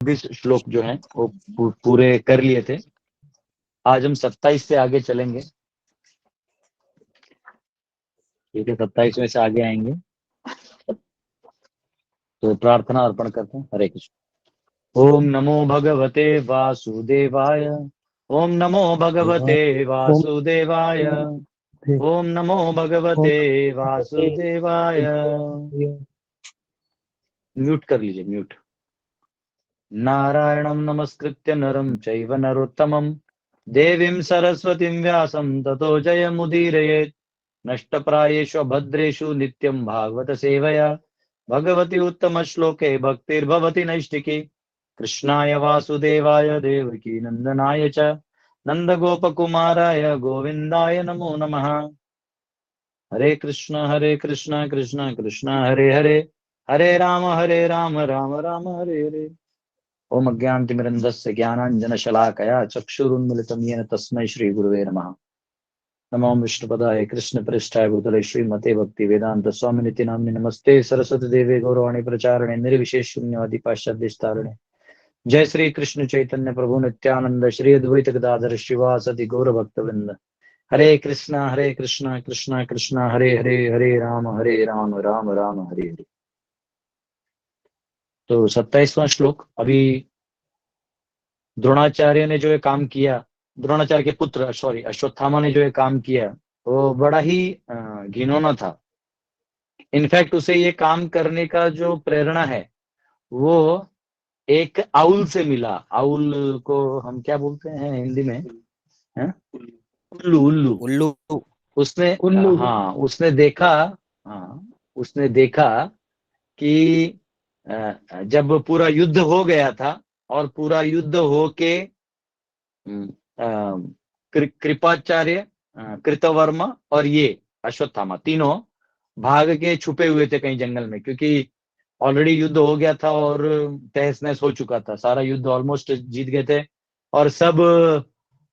26 श्लोक जो हैं वो पूरे कर लिए थे। आज हम 27 से आगे चलेंगे। ठीक है, 27 में से आगे आएंगे। तो प्रार्थना अर्पण करते हैं। हरे कृष्ण। ओम नमो भगवते वासुदेवाय। ओम नमो भगवते वासुदेवाय। ओम नमो भगवते वासुदेवाय। म्यूट कर लीजिए, म्यूट। नारायणं नमस्कृत्य नरं चैव नरोत्तमं देवीं सरस्वतीं व्यासं ततो जयमुदीरयेत्। नष्टप्रायेषु भद्रेषु नित्यं भागवत सेवया भगवती उत्तम श्लोके भक्तिर्भवति नैष्टिकी। कृष्णाय वासुदेवाय देवकी नंदनाय च नंदगोपकुमाराय गोविंदाय नमो नमः। हरे कृष्ण कृष्ण कृष्ण हरे हरे, हरे राम राम राम हरे हरे। ओम अज्ञानतिमिरन्धस्य ज्ञानाञ्जनशलाकया चक्षुरुन्मिलितं येन तस्मै श्रीगुरुवे नमः। नमो विष्णुपदाय कृष्णप्रेष्ठाय भूतले श्रीमते भक्तिवेदांत स्वामिनिति नाम्नि नमस्ते सरस्वती देवे गौरवाणी प्रचारणे निर्विशेष शून्यवादी पाश्चात्य। जय श्री कृष्ण चैतन्य प्रभु नित्यानंद श्री अद्वैत गदाधर शिवासदि गौर भक्तवृंद। हरे कृष्णा कृष्णा कृष्णा हरे हरे, हरे राम राम राम हरे हरे। तो 27वां श्लोक। अभी द्रोणाचार्य ने जो ये काम किया, द्रोणाचार्य के पुत्र अश्वत्थामा ने जो ये काम किया वो बड़ा ही घिनौना था। इनफैक्ट उसे ये काम करने का जो प्रेरणा है वो एक आउल से मिला। आउल को हम क्या बोलते हैं हिंदी में? है? उल्लू। उल्लू उल्लू। उसने हाँ उसने देखा कि जब पूरा युद्ध हो गया था और पूरा युद्ध होके कृपाचार्य, कृतवर्मा और ये अश्वत्थामा तीनों भाग के छुपे हुए थे कहीं जंगल में, क्योंकि ऑलरेडी युद्ध हो गया था और तहस नहस हो चुका था। सारा युद्ध ऑलमोस्ट जीत गए थे और सब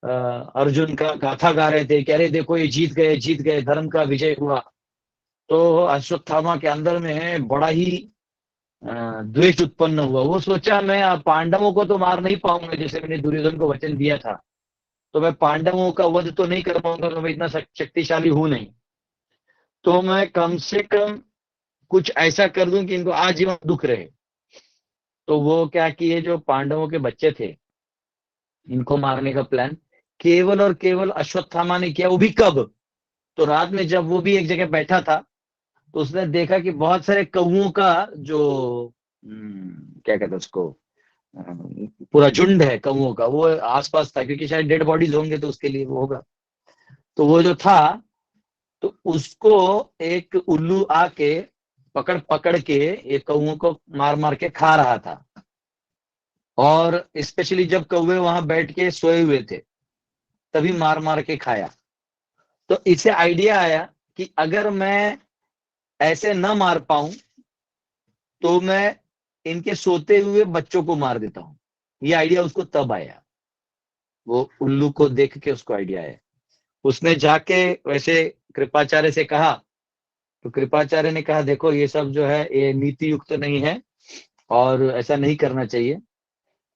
अर्जुन का गाथा गा रहे थे कि अरे देखो ये जीत गए, धर्म का विजय हुआ। तो अश्वत्थामा के अंदर में बड़ा ही द्वेष उत्पन्न हुआ। वो सोचा मैं पांडवों को तो मार नहीं पाऊंगा, जैसे मैंने दुर्योधन को वचन दिया था, तो मैं पांडवों का वध तो नहीं कर पाऊंगा, तो मैं इतना शक्तिशाली हूं नहीं, तो मैं कम से कम कुछ ऐसा कर दूं कि इनको आजीवन दुख रहे। तो वो क्या किए, जो पांडवों के बच्चे थे इनको मारने का प्लान केवल और केवल अश्वत्थामा ने किया। वो भी कब? तो रात में जब वो भी एक जगह बैठा था तो उसने देखा कि बहुत सारे कौओं का जो क्या कहते हैं उसको, पूरा झुंड है कौओं का, वो आसपास था, क्योंकि शायद डेड बॉडीज होंगे तो उसके लिए वो होगा। तो वो जो था तो उसको एक उल्लू आके पकड़ पकड़ के ये कौओं को मार मार के खा रहा था। और स्पेशली जब कौवे वहां बैठ के सोए हुए थे तभी मार मार के खाया। तो इसे आइडिया आया कि अगर मैं ऐसे न मार पाऊं तो मैं इनके सोते हुए बच्चों को मार देता हूं। ये आइडिया उसको तब आया, वो उल्लू को देख के उसको आइडिया आया। उसने जाके वैसे कृपाचार्य से कहा, तो कृपाचार्य ने कहा देखो ये सब जो है ये नीति युक्त नहीं है और ऐसा नहीं करना चाहिए।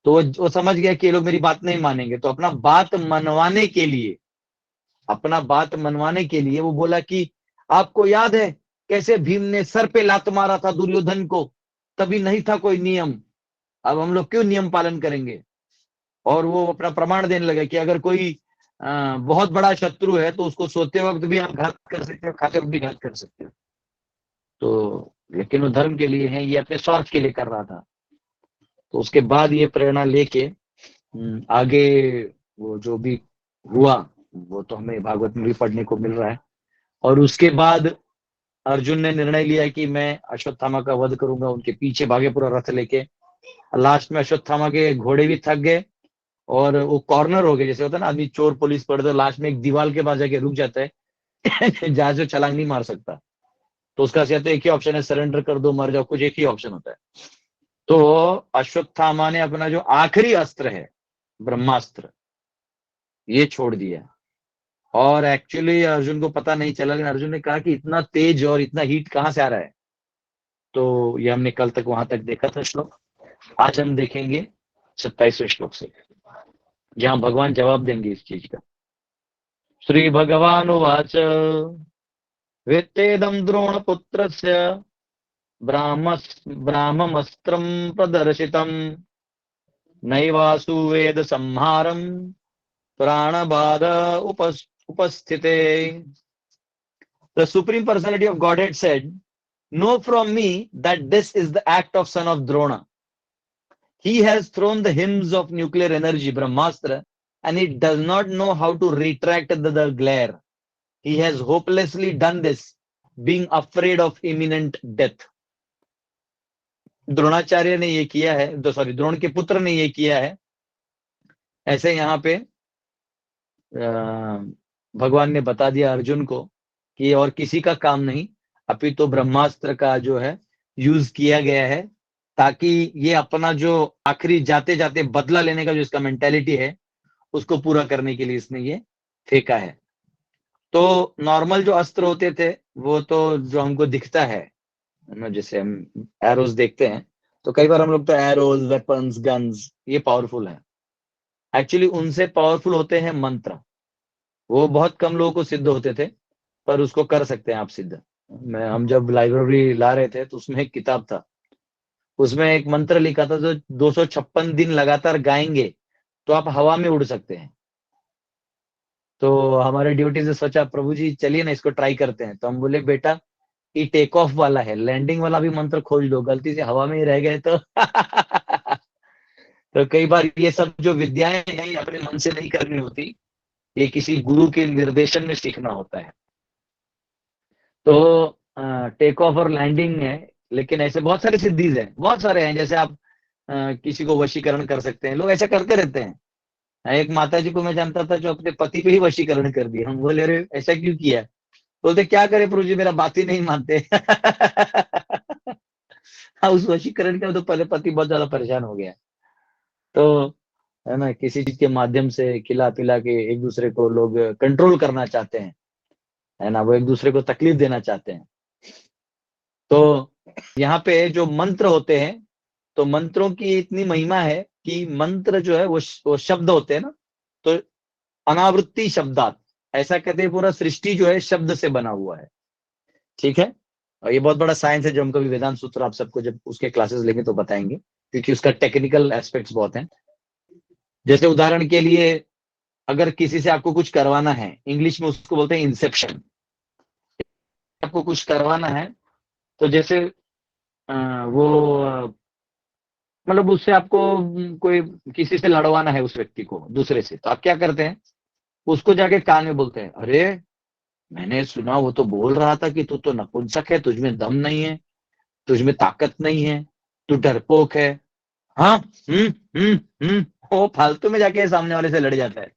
तो वो समझ गया कि ये लोग मेरी बात नहीं मानेंगे, तो अपना बात मनवाने के लिए वो बोला कि आपको याद है कैसे भीम ने सर पे लात मारा था दुर्योधन को, तभी नहीं था कोई नियम, अब हम लोग क्यों नियम पालन करेंगे। और वो अपना प्रमाण देने लगे कि अगर कोई बहुत बड़ा शत्रु है तो उसको सोते वक्त भी आप घात कर सकते हो, खाते वक्त भी घात कर सकते हो। तो लेकिन वो धर्म के लिए है, ये अपने स्वार्थ के लिए कर रहा था। तो उसके बाद ये प्रेरणा लेके आगे वो जो भी हुआ वो तो हमें भागवत में भी पढ़ने को मिल रहा है। और उसके बाद अर्जुन ने निर्णय लिया कि मैं अश्वत्थामा का वध करूंगा। उनके पीछे भागे पूरा रथ लेके। लास्ट में अश्वत्थामा के घोड़े भी थक गए और वो कॉर्नर हो गए, जैसे होता है ना आदमी चोर पुलिस पड़े तो लास्ट में एक दीवार के पास जाके रुक जाता है जहां से छलांग नहीं मार सकता। तो उसका तो एक ही ऑप्शन है, सरेंडर कर दो मर जाओ, कुछ एक ही ऑप्शन होता है। तो अश्वत्थामा ने अपना जो आखिरी अस्त्र है ब्रह्मास्त्र ये छोड़ दिया। और एक्चुअली अर्जुन को पता नहीं चला, लेकिन अर्जुन ने कहा कि इतना तेज और इतना हीट कहां से आ रहा है। तो ये हमने कल तक वहां तक देखा था श्लोक। आज हम देखेंगे 27वें श्लोक से, जहां भगवान जवाब देंगे इस चीज का। श्री भगवान उवाच वेत्तेदं द्रोणपुत्रस्य ब्राह्ममस्त्रं प्रदर्शितं नैवासु वेद संहारं प्राणबाध उपस्थिते। The Supreme Personality of Godhead said, know from me that this is the act of son of Drona. He has thrown the hymns of nuclear energy, Brahmastra, and he does not know how to retract the glare. He has hopelessly done this, being afraid of imminent death. Dronacharya ने ये किया है, sorry Drona के पुत्र ने ये किया है। ऐसे यहाँ पे भगवान ने बता दिया अर्जुन को कि और किसी का काम नहीं, अभी तो ब्रह्मास्त्र का जो है यूज किया गया है, ताकि ये अपना जो आखिरी जाते जाते बदला लेने का जो इसका मेंटेलिटी है उसको पूरा करने के लिए इसने ये फेंका है। तो नॉर्मल जो अस्त्र होते थे वो तो जो हमको दिखता है, जैसे हम एरोज देखते हैं तो कई बार हम लोग तो एरोज, वेपन्स, गन्स ये पावरफुल है। एक्चुअली उनसे पावरफुल होते हैं मंत्र। वो बहुत कम लोगों को सिद्ध होते थे, पर उसको कर सकते हैं आप सिद्ध। हम जब लाइब्रेरी ला रहे थे तो उसमें एक किताब था, उसमें एक मंत्र लिखा था जो 256 दिन लगातार गाएंगे तो आप हवा में उड़ सकते हैं। तो हमारे ड्यूटी से सोचा प्रभु जी चलिए ना इसको ट्राई करते हैं। तो हम बोले बेटा ये टेक ऑफ वाला है, लैंडिंग वाला भी मंत्र खोज लो, गलती से हवा में ही रह गए तो तो कई बार ये सब जो विद्याएं हैं अपने मन से नहीं करनी होती, ये किसी गुरु के निर्देशन में सीखना होता है। तो टेक ऑफ और लैंडिंग है, लेकिन ऐसे बहुत सारे सिद्धीज हैं, बहुत सारे हैं। जैसे आप किसी को वशीकरण कर सकते हैं, लोग ऐसा करते रहते हैं। एक माता जी को मैं जानता था जो अपने पति पे ही वशीकरण कर दिया। हम बोले अरे ऐसा क्यों किया? बोलते क्या करे प्रभु जी मेरा बात ही नहीं मानते हाँ, उस वशीकरण के तो पहले पति बहुत ज्यादा परेशान हो गया। तो है ना, किसी चीज के माध्यम से खिला पिला के एक दूसरे को लोग कंट्रोल करना चाहते हैं, है ना, वो एक दूसरे को तकलीफ देना चाहते हैं। तो यहाँ पे जो मंत्र होते हैं, तो मंत्रों की इतनी महिमा है कि मंत्र जो है वो शब्द होते हैं ना, तो अनावृत्ति शब्दात, ऐसा कहते हैं पूरा सृष्टि जो है शब्द से बना हुआ है। ठीक है, और ये बहुत बड़ा साइंस है जो हम कभी वेदांत सूत्र आप सबको जब उसके क्लासेस लेंगे तो बताएंगे, क्योंकि उसका टेक्निकल एस्पेक्ट्स बहुत हैं। जैसे उदाहरण के लिए अगर किसी से आपको कुछ करवाना है, इंग्लिश में उसको बोलते हैं इंसेप्शन। आपको कुछ करवाना है तो जैसे वो मतलब उससे आपको कोई किसी से लड़वाना है उस व्यक्ति को दूसरे से, तो आप क्या करते हैं, उसको जाके कान में बोलते हैं अरे मैंने सुना वो तो बोल रहा था कि तू तो नपुंसक है, तुझमें दम नहीं है, तुझमें ताकत नहीं है, तू डरपोक है। हाँ, वो फालतू में जाके सामने वाले से लड़ जाता है।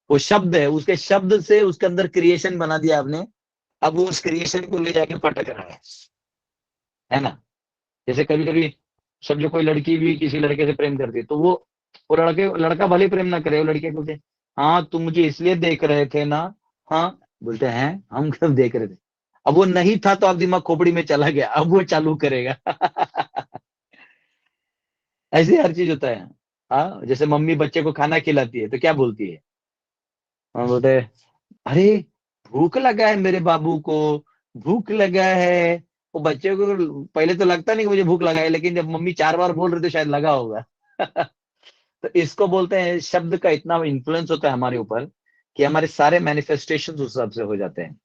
वो शब्द है, उसके शब्द से उसके अंदर क्रिएशन बना दिया आपने, अब वो उस क्रिएशन को ले जाके पटक रहा है ना। जैसे कभी कभी समझो कोई लड़की भी किसी लड़के से प्रेम करती है, तो वो लड़का भले प्रेम ना करे, वो लड़के बोलते हाँ तुम मुझे इसलिए देख रहे थे ना, हाँ बोलते हैं हम कब देख रहे थे, अब वो नहीं था तो आप दिमाग खोपड़ी में चला गया, अब वो चालू करेगा ऐसे हर चीज होता है। हाँ, जैसे मम्मी बच्चे को खाना खिलाती है तो क्या बोलती है, हाँ बोलते अरे भूख लगा है मेरे बाबू को, भूख लगा है। वो बच्चे को पहले तो लगता नहीं कि मुझे भूख लगा है, लेकिन जब मम्मी 4 बार बोल रही तो शायद लगा होगा तो इसको बोलते हैं शब्द का इतना इन्फ्लुएंस होता है हमारे ऊपर कि हमारे सारे मैनिफेस्टेशन उस हिसाब से हो जाते हैं।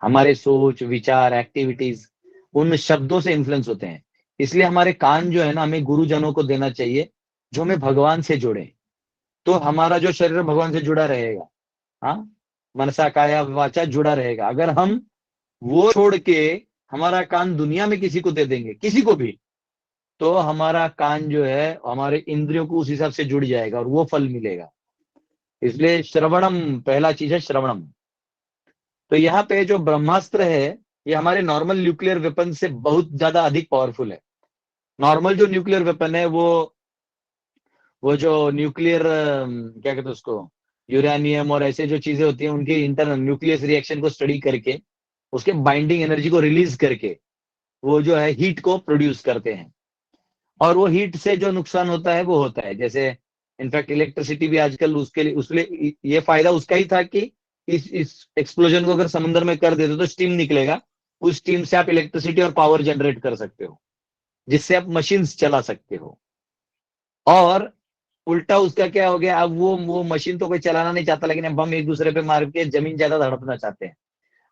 हमारे सोच, विचार, एक्टिविटीज उन शब्दों से इन्फ्लुएंस होते हैं। इसलिए हमारे कान जो है ना, हमें गुरुजनों को देना चाहिए जो हमें भगवान से जोड़े, तो हमारा जो शरीर भगवान से जुड़ा रहेगा। हाँ, मनसा काया वाचा जुड़ा रहेगा। अगर हम वो छोड़ के हमारा कान दुनिया में किसी को दे देंगे, किसी को भी, तो हमारा कान जो है हमारे इंद्रियों को उस हिसाब से जुड़ जाएगा और वो फल मिलेगा। इसलिए श्रवणम पहला चीज है, श्रवणम। तो यहाँ पे जो ब्रह्मास्त्र है ये हमारे नॉर्मल न्यूक्लियर वेपन से बहुत ज्यादा अधिक पावरफुल है। नॉर्मल जो न्यूक्लियर वेपन है वो जो न्यूक्लियर क्या कहते हैं उसको, यूरेनियम और ऐसे जो चीजें होती हैं उनके इंटरनल न्यूक्लियस रिएक्शन को स्टडी करके उसके बाइंडिंग एनर्जी को रिलीज करके वो जो है हीट को प्रोड्यूस करते हैं। और वो हीट से जो नुकसान होता है वो होता है। जैसे इनफैक्ट इलेक्ट्रिसिटी भी आजकल उसके लिए ये फायदा उसका ही था कि इस एक्सप्लोजन को अगर समुद्र में कर देते तो स्टीम निकलेगा, उस स्टीम से आप इलेक्ट्रिसिटी और पावर जनरेट कर सकते हो, जिससे आप मशीन चला सकते हो। और उल्टा उसका क्या हो गया, अब वो मशीन तो कोई चलाना नहीं चाहता, लेकिन अब हम एक दूसरे पे मार के जमीन ज्यादा हड़पना चाहते हैं।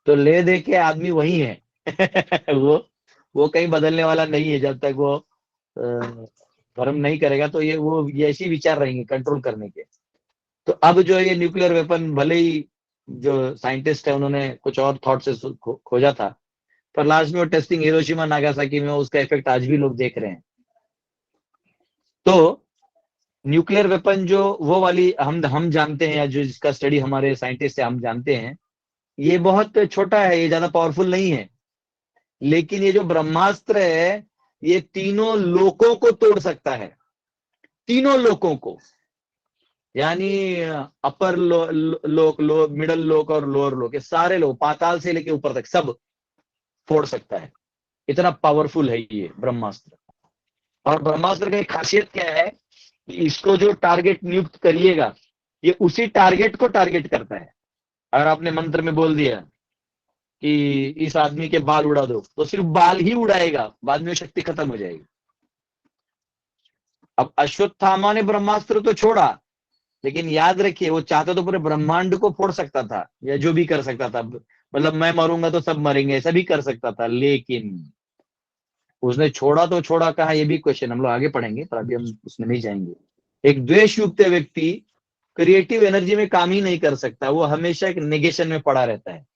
तो ले दे के आदमी वही है। वो कहीं बदलने वाला नहीं है। जब तक वो धर्म नहीं करेगा तो ये ऐसे ही विचार रहेंगे कंट्रोल करने के। तो अब जो ये न्यूक्लियर वेपन, भले ही जो साइंटिस्ट है उन्होंने कुछ और थॉट से खोजा था, पर लास्ट में वो टेस्टिंग हिरोशिमा नागासाकी में, उसका इफेक्ट आज भी लोग देख रहे हैं। तो न्यूक्लियर वेपन जो वो वाली हम जानते हैं, या जो जिसका स्टडी हमारे साइंटिस्ट से हम जानते हैं, ये बहुत छोटा है, ये ज्यादा पावरफुल नहीं है। लेकिन ये जो ब्रह्मास्त्र है, ये तीनों लोकों को तोड़ सकता है, तीनों लोकों को। यानी अपर लोक, मिडल लोक और लोअर लोक, ये सारे लोग, पाताल से लेके ऊपर तक सब फोड़ सकता है। इतना पावरफुल है ये ब्रह्मास्त्र। और ब्रह्मास्त्र की खासियत क्या है कि इसको जो टारगेट नियुक्त करिएगा, ये उसी टारगेट को टारगेट करता है। अगर आपने मंत्र में बोल दिया कि इस आदमी के बाल उड़ा दो, तो सिर्फ बाल ही उड़ाएगा, बाद में शक्ति खत्म हो जाएगी। अब अश्वत्थामा ने ब्रह्मास्त्र तो छोड़ा, लेकिन याद रखिए वो चाहता तो पूरे ब्रह्मांड को फोड़ सकता था, या जो भी कर सकता था। मतलब मैं मरूंगा तो सब मरेंगे, ऐसा भी कर सकता था। लेकिन उसने छोड़ा तो छोड़ा कहा, ये भी क्वेश्चन हम लोग आगे पढ़ेंगे, पर अभी हम उसमें नहीं जाएंगे। एक द्वेष युक्त व्यक्ति क्रिएटिव एनर्जी में काम ही नहीं कर सकता, वो हमेशा एक नेगेशन में पड़ा रहता है।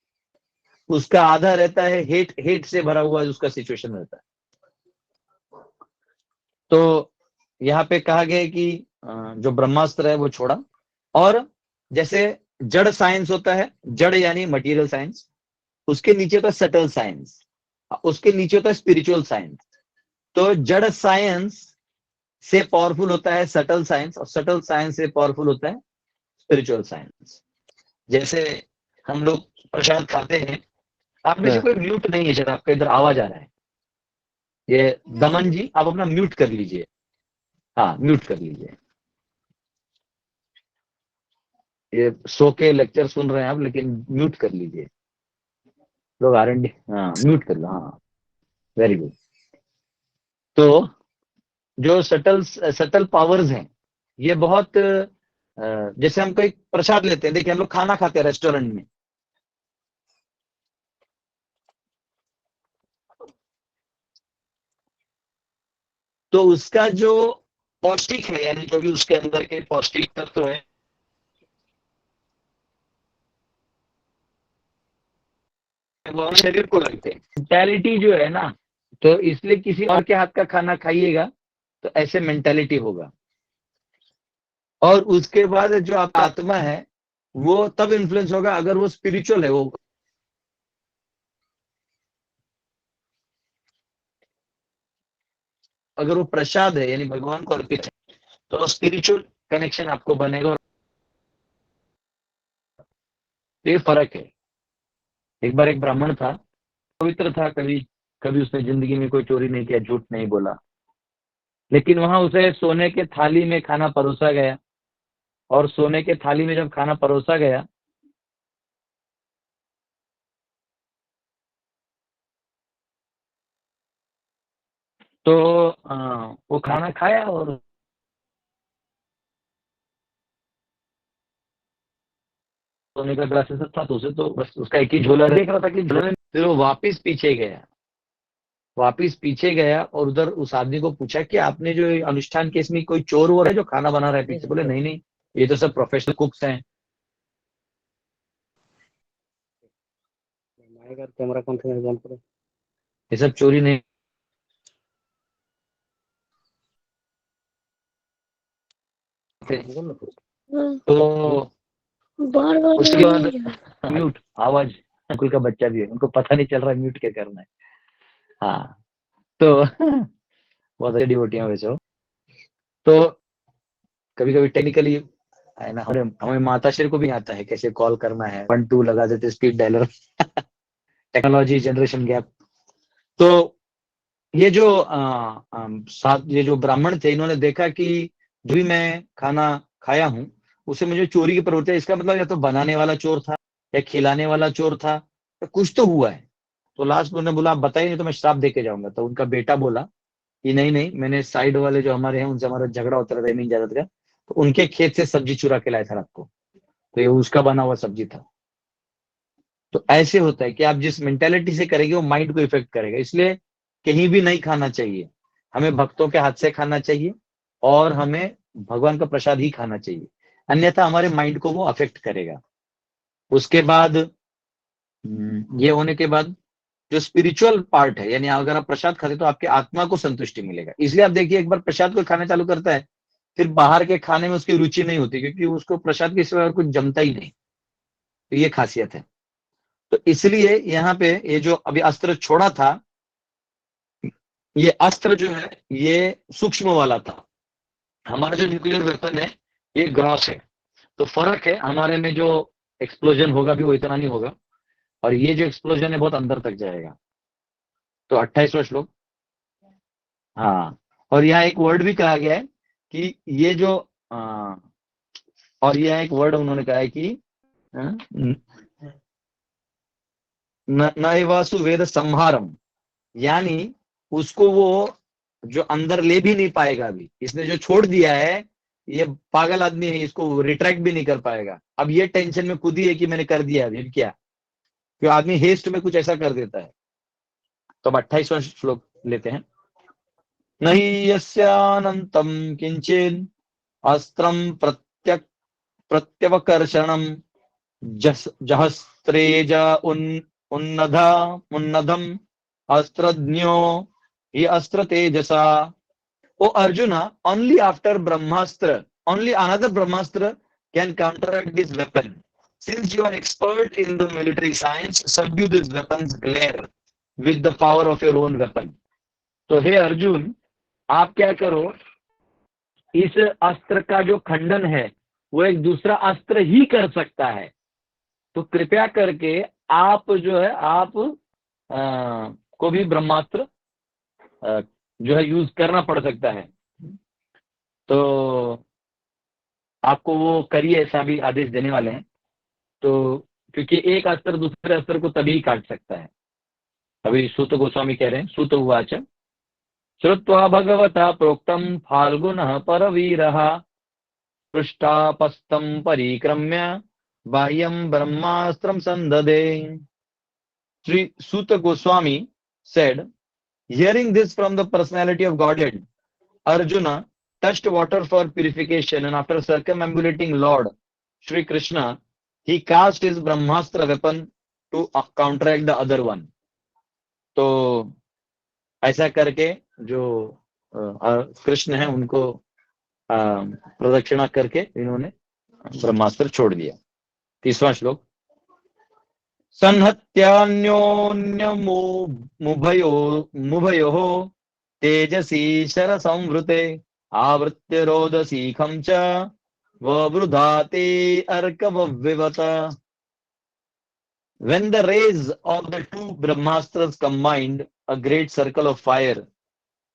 उसका आधा रहता है हेट, हेट से भरा हुआ उसका सिचुएशन रहता है। तो यहाँ पे कहा गया कि जो ब्रह्मास्त्र है वो छोड़ा। और जैसे जड़ साइंस होता है, जड़ यानी मटेरियल साइंस, उसके नीचे होता है सटल साइंस, उसके नीचे होता है स्पिरिचुअल साइंस। तो जड़ साइंस से पावरफुल होता है सटल साइंस, और सटल साइंस से पावरफुल होता है स्पिरिचुअल साइंस। जैसे हम लोग प्रसाद खाते हैं, आप में से कोई म्यूट नहीं है, शायद आपका इधर आवाज आ रहा है। ये दमन जी, आप अपना म्यूट कर लीजिए। हाँ, म्यूट कर लीजिए। ये सो के लेक्चर सुन रहे हैं आप, लेकिन म्यूट कर लीजिए। लोग R&D, हाँ म्यूट कर लो, हाँ वेरी गुड। तो जो सटल सटल पावर्स हैं, ये बहुत जैसे हम कोई प्रसाद लेते हैं, देखिए हम लोग खाना खाते हैं रेस्टोरेंट में, तो उसका जो पौष्टिक है, यानी जो भी उसके अंदर के पौष्टिक तत्व है, वो शरीर को लगते हैं। मेंटालिटी जो है ना, तो इसलिए किसी और के हाथ का खाना खाइएगा तो ऐसे मेंटालिटी होगा। और उसके बाद जो आपका आत्मा है, वो तब इन्फ्लुएंस होगा अगर वो स्पिरिचुअल है। वो अगर वो प्रसाद है, यानी भगवान को अर्पित है, तो स्पिरिचुअल कनेक्शन आपको बनेगा। ये फर्क है। एक बार एक ब्राह्मण था, पवित्र था, कभी कभी उसने जिंदगी में कोई चोरी नहीं किया, झूठ नहीं बोला, लेकिन वहां उसे सोने के थाली में खाना परोसा गया। और सोने के थाली में जब खाना परोसा गया, तो वो खाना खाया, और सोने का ग्लास ऐसा था, तो उसे तो बस उसका एक ही झोला देख रहा था कि झोले में। फिर वो वापिस पीछे गया, वापिस पीछे गया, और उधर उस आदमी को पूछा कि आपने जो अनुष्ठान के, इसमें कोई चोर वोर है जो खाना बना रहा है पीछे? बोले नहीं नहीं, ये तो सब प्रोफेशनल कुक्स हैं। कैमरा कौन सा बंद करो, ये सब चोरी नहीं। तो बार बार उसके बाद म्यूट आवाज, अंकुल का बच्चा भी है, उनको पता नहीं चल रहा है म्यूट क्या करना है। हाँ, तो बहुत अच्छी डिवोटियां वैसे हो। तो कभी कभी टेक्निकली है ना, हमें हमें माताश्री को भी आता है कैसे कॉल करना है, 1 2 लगा देते speed dialer. Technology generation gap. तो ये जो साथ ये जो ब्राह्मण थे, इन्होंने देखा कि जो भी मैं खाना खाया हूँ उसे मुझे चोरी की प्रवृत्ति है। इसका मतलब या तो बनाने वाला चोर था या खिलाने वाला चोर था, या कुछ तो हुआ है। तो लास्ट में उन्होंने बोला आप बताइए नहीं तो मैं श्राप दे के जाऊंगा। तो उनका बेटा बोला कि नहीं नहीं, मैंने साइड वाले जो हमारे हैं उनसे हमारा झगड़ा होता रहता है नहीं ज्यादा, तो उनके खेत से सब्जी चुरा के लाया था रात को, तो ये उसका बना हुआ सब्जी था। तो ऐसे होता है कि आप जिस मेंटेलिटी से करेंगे वो माइंड को इफेक्ट करेगा। इसलिए कहीं भी नहीं खाना चाहिए, हमें भक्तों के हाथ से खाना चाहिए और हमें भगवान का प्रसाद ही खाना चाहिए, अन्यथा हमारे माइंड को वो अफेक्ट करेगा। उसके बाद ये होने के बाद जो स्पिरिचुअल पार्ट है, यानी अगर आप प्रसाद खाते तो आपके आत्मा को संतुष्टि मिलेगा। इसलिए आप देखिए, एक बार प्रसाद को खाना चालू करता है फिर बाहर के खाने में उसकी रुचि नहीं होती, क्योंकि उसको प्रसाद के सिवा और कुछ जमता ही नहीं। तो ये खासियत है। तो इसलिए यहाँ पे ये जो अभी अस्त्र छोड़ा था, ये अस्त्र जो है ये सूक्ष्म वाला था। हमारा जो न्यूक्लियर वेपन है ये ग्रॉस है। तो फर्क है, हमारे में जो एक्सप्लोजन होगा भी वो इतना नहीं होगा, और ये जो एक्सप्लोजन है बहुत अंदर तक जाएगा। तो 28वां श्लोक। हाँ, और यहाँ एक वर्ड भी कहा गया है कि ये जो आ, और यह एक वर्ड उन्होंने कहा है कि नैवासु वेद संहारम, यानी उसको वो जो अंदर ले भी नहीं पाएगा। अभी इसने जो छोड़ दिया है, ये पागल आदमी है, इसको रिट्रैक्ट भी नहीं कर पाएगा। अब ये टेंशन में खुद ही है कि मैंने कर दिया, अभी क्या, क्यों आदमी हेस्ट में कुछ ऐसा कर देता है। तो अब 28वां श्लोक लेते हैं। नहीं यस्यानंतम किंचिन अस्त्रम प्रत्यवकर्षणम जहस्त्रेज उन्नधा उन्नधम अस्त्रज्ञो ही अस्त्र तेजसा। ओ arjuna, only after brahmastra, only another brahmastra can counteract this weapon. Since you are expert in the military science, subdue this weapon's glare with the power of your own weapon. तो हे अर्जुन, आप क्या करो, इस अस्त्र का जो खंडन है वो एक दूसरा अस्त्र ही कर सकता है। तो कृपया करके आप जो है आप को भी ब्रह्मास्त्र जो है यूज करना पड़ सकता है। तो आपको वो करिए, ऐसा भी आदेश देने वाले हैं। तो क्योंकि एक अस्त्र दूसरे अस्त्र को तभी काट सकता है। अभी सूत गोस्वामी कह रहे हैं, सूत उवाच श्रुत्वा भगवता प्रोक्तम फाल्गुनः परवीरः पृष्ठापस्थं परिक्रम्य बाह्यं ब्रह्मास्त्रं संददे। Sri Suta Goswami said, hearing this from the personality of Godhead, Arjuna touched water for purification, and after circumambulating Lord Shri Krishna, he cast his Brahmastra weapon to counteract the other one. तो ऐसा करके जो कृष्ण है उनको प्रदक्षिणा करके इन्होंने ब्रह्मास्त्र छोड़ दिया। 30वां श्लोक। संहत्यान्योन्यमुभयोः तेजसी शरसंवृते आवृत्य रोदसीखं च ववृधाते अर्कवविवत। When the rays of the two Brahmastras combined, a great circle of fire,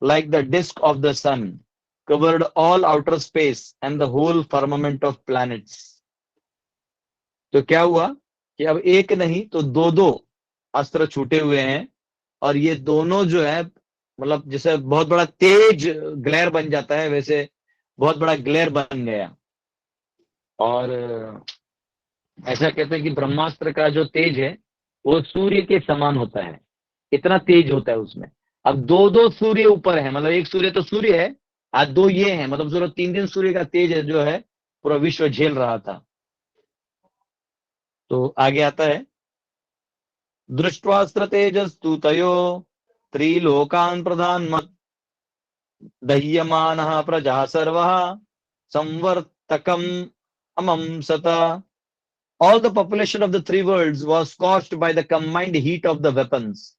like the disk of the sun, covered all outer space and the whole firmament of planets. तो क्या हुआ कि अब एक नहीं तो दो दो अस्त्र छूटे हुए हैं, और ये दोनों जो है मतलब जैसे बहुत बड़ा तेज ग्लेयर बन जाता है, वैसे बहुत बड़ा ग्लेयर बन गया। और ऐसा कहते हैं कि ब्रह्मास्त्र का जो तेज है वो सूर्य के समान होता है, इतना तेज होता है उसमें। अब दो दो सूर्य ऊपर है, मतलब एक सूर्य तो सूर्य है, आज दो ये है, मतलब जो 3 सूर्य का तेज है जो है पूरा विश्व झेल रहा था। तो आगे आता है, दृष्ट्वास्त्र तेजस्तु तयो त्रिलोकान् प्रधानमत् दह्यमानः प्रजा सर्वः संवर्तकम् अमंसत। All the population of the 3 worlds was scorched by the combined heat of the weapons.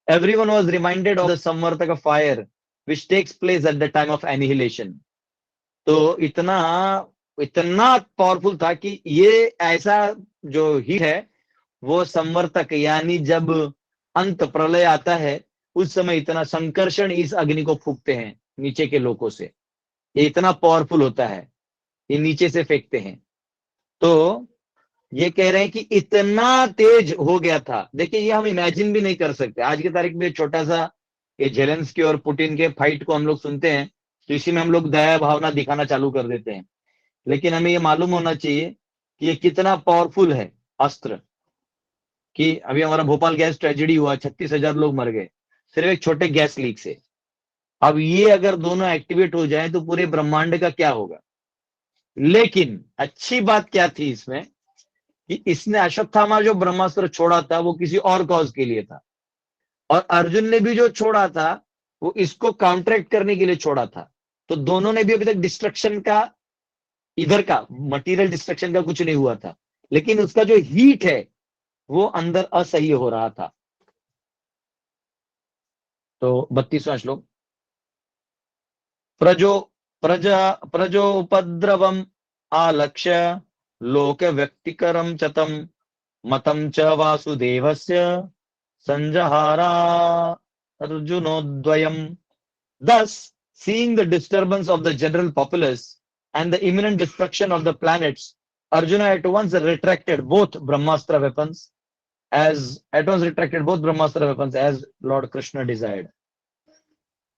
Everyone was reminded of the Samvartaka fire, which takes place at the time of annihilation. तो इतना पावरफुल था कि ये ऐसा जो heat है वो संवर्तक, यानी जब अंत प्रलय आता है उस समय इतना संकर्षण इस अग्नि को फूकते हैं नीचे के लोगों से, ये इतना पावरफुल होता है, ये नीचे से फेंकते हैं। तो ये कह रहे हैं कि इतना तेज हो गया था। देखिए ये हम इमेजिन भी नहीं कर सकते आज की तारीख में। छोटा सा ये जेलेंस्की और पुतिन के फाइट को हम लोग सुनते हैं तो इसी में हम लोग दया भावना दिखाना चालू कर देते हैं, लेकिन हमें ये मालूम होना चाहिए कि ये कितना पावरफुल है अस्त्र। कि अभी हमारा भोपाल गैस ट्रेजेडी हुआ, 36,000 लोग मर गए सिर्फ एक छोटे गैस लीक से। अब ये अगर दोनों एक्टिवेट हो जाए तो पूरे ब्रह्मांड का क्या होगा। लेकिन अच्छी बात क्या थी इसमें कि इसने अश्वत्थामा जो ब्रह्मास्त्र छोड़ा था वो किसी और कॉज के लिए था, और अर्जुन ने भी जो छोड़ा था वो इसको काउंटरैक्ट करने के लिए छोड़ा था। तो दोनों ने भी अभी तक डिस्ट्रक्शन का, इधर का मटेरियल डिस्ट्रक्शन का कुछ नहीं हुआ था, लेकिन उसका जो हीट है वो अंदर असह्य हो रहा था। तो 32वां श्लोक, प्रजो प्रजोपद्रवम आलक्ष्य लोक व्यक्तिकरम च तम मतं च वासुदेवस्य संजहारा अर्जुनोद्वयम्। Thus, seeing the disturbance of the general populace and the imminent destruction of the planets, Arjuna at once retracted both Brahmastra weapons as Lord Krishna desired.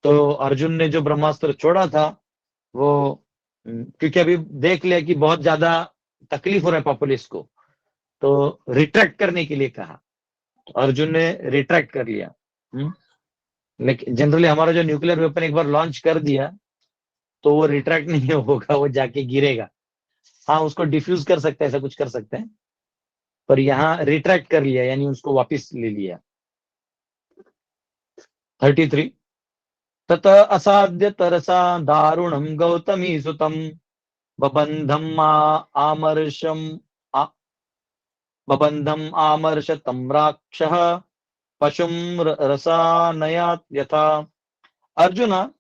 तो अर्जुन ने जो ब्रह्मास्त्र छोड़ा था वो क्योंकि अभी देख लिया कि बहुत ज्यादा तकलीफ हो रहा है पॉपुलेस को, तो रिट्रैक्ट करने के लिए कहा। तो अर्जुन ने रिट्रैक्ट कर लिया। लेकिन जनरली हमारा जो न्यूक्लियर वेपन एक बार लॉन्च कर दिया तो वो रिट्रैक्ट नहीं होगा, वो जाके गिरेगा। हाँ उसको डिफ्यूज कर सकते हैं, ऐसा कुछ कर सकते हैं, पर यहाँ रिट्रैक्ट कर लिया यानी उसको वापस ले लिया। 33, तत असाध्य तरसा दारुणम गौतमी सुतम बबंधम आमर्षम बबंधम आमर्ष तम राक्षः पशुम रसानयात यथा। Arjuna,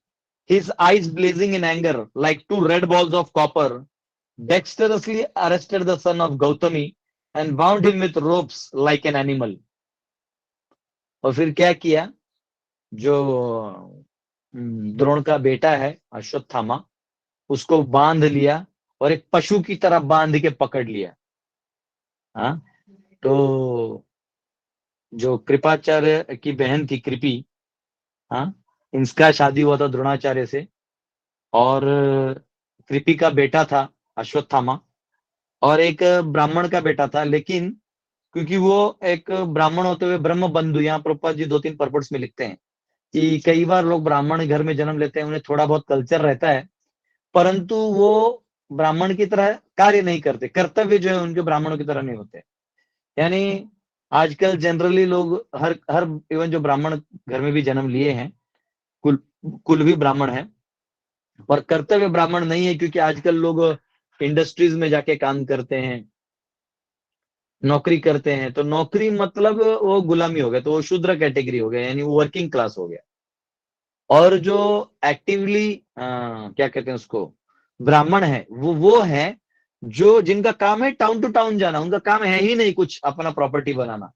his eyes blazing in anger like two red balls of copper, dexterously arrested the son of Gautami and bound him with ropes like an animal. और फिर क्या किया, जो द्रोण का बेटा है अश्वत्थामा, उसको बांध लिया और एक पशु की तरह बांध के पकड़ लिया। हाँ, तो जो कृपाचार्य की बहन थी कृपी, हाँ, इनका शादी हुआ था द्रोणाचार्य से, और कृपी का बेटा था अश्वत्थामा, और एक ब्राह्मण का बेटा था। लेकिन क्योंकि वो एक ब्राह्मण होते हुए ब्रह्म बंधु, यहाँ प्रभुपाद जी 2-3 पर्पट्स में लिखते हैं कि कई बार लोग ब्राह्मण घर में जन्म लेते हैं, उन्हें थोड़ा बहुत कल्चर रहता है, परंतु वो ब्राह्मण की तरह कार्य नहीं करते, कर्तव्य जो है उनके ब्राह्मणों की तरह नहीं होते। यानी आजकल जनरली लोग हर हर इवन जो ब्राह्मण घर में भी जन्म लिए हैं, कुल भी ब्राह्मण है, पर कर्तव्य ब्राह्मण नहीं है, क्योंकि आजकल लोग इंडस्ट्रीज में जाके काम करते हैं, नौकरी करते हैं। तो नौकरी मतलब वो गुलामी हो गया, तो वो शूद्र कैटेगरी हो गया, यानी वो वर्किंग क्लास हो गया। और जो एक्टिवली क्या कहते हैं उसको, ब्राह्मण है, वो है जो जिनका काम है टाउन टू टाउन जाना। उनका काम है ही नहीं कुछ अपना प्रॉपर्टी बनाना,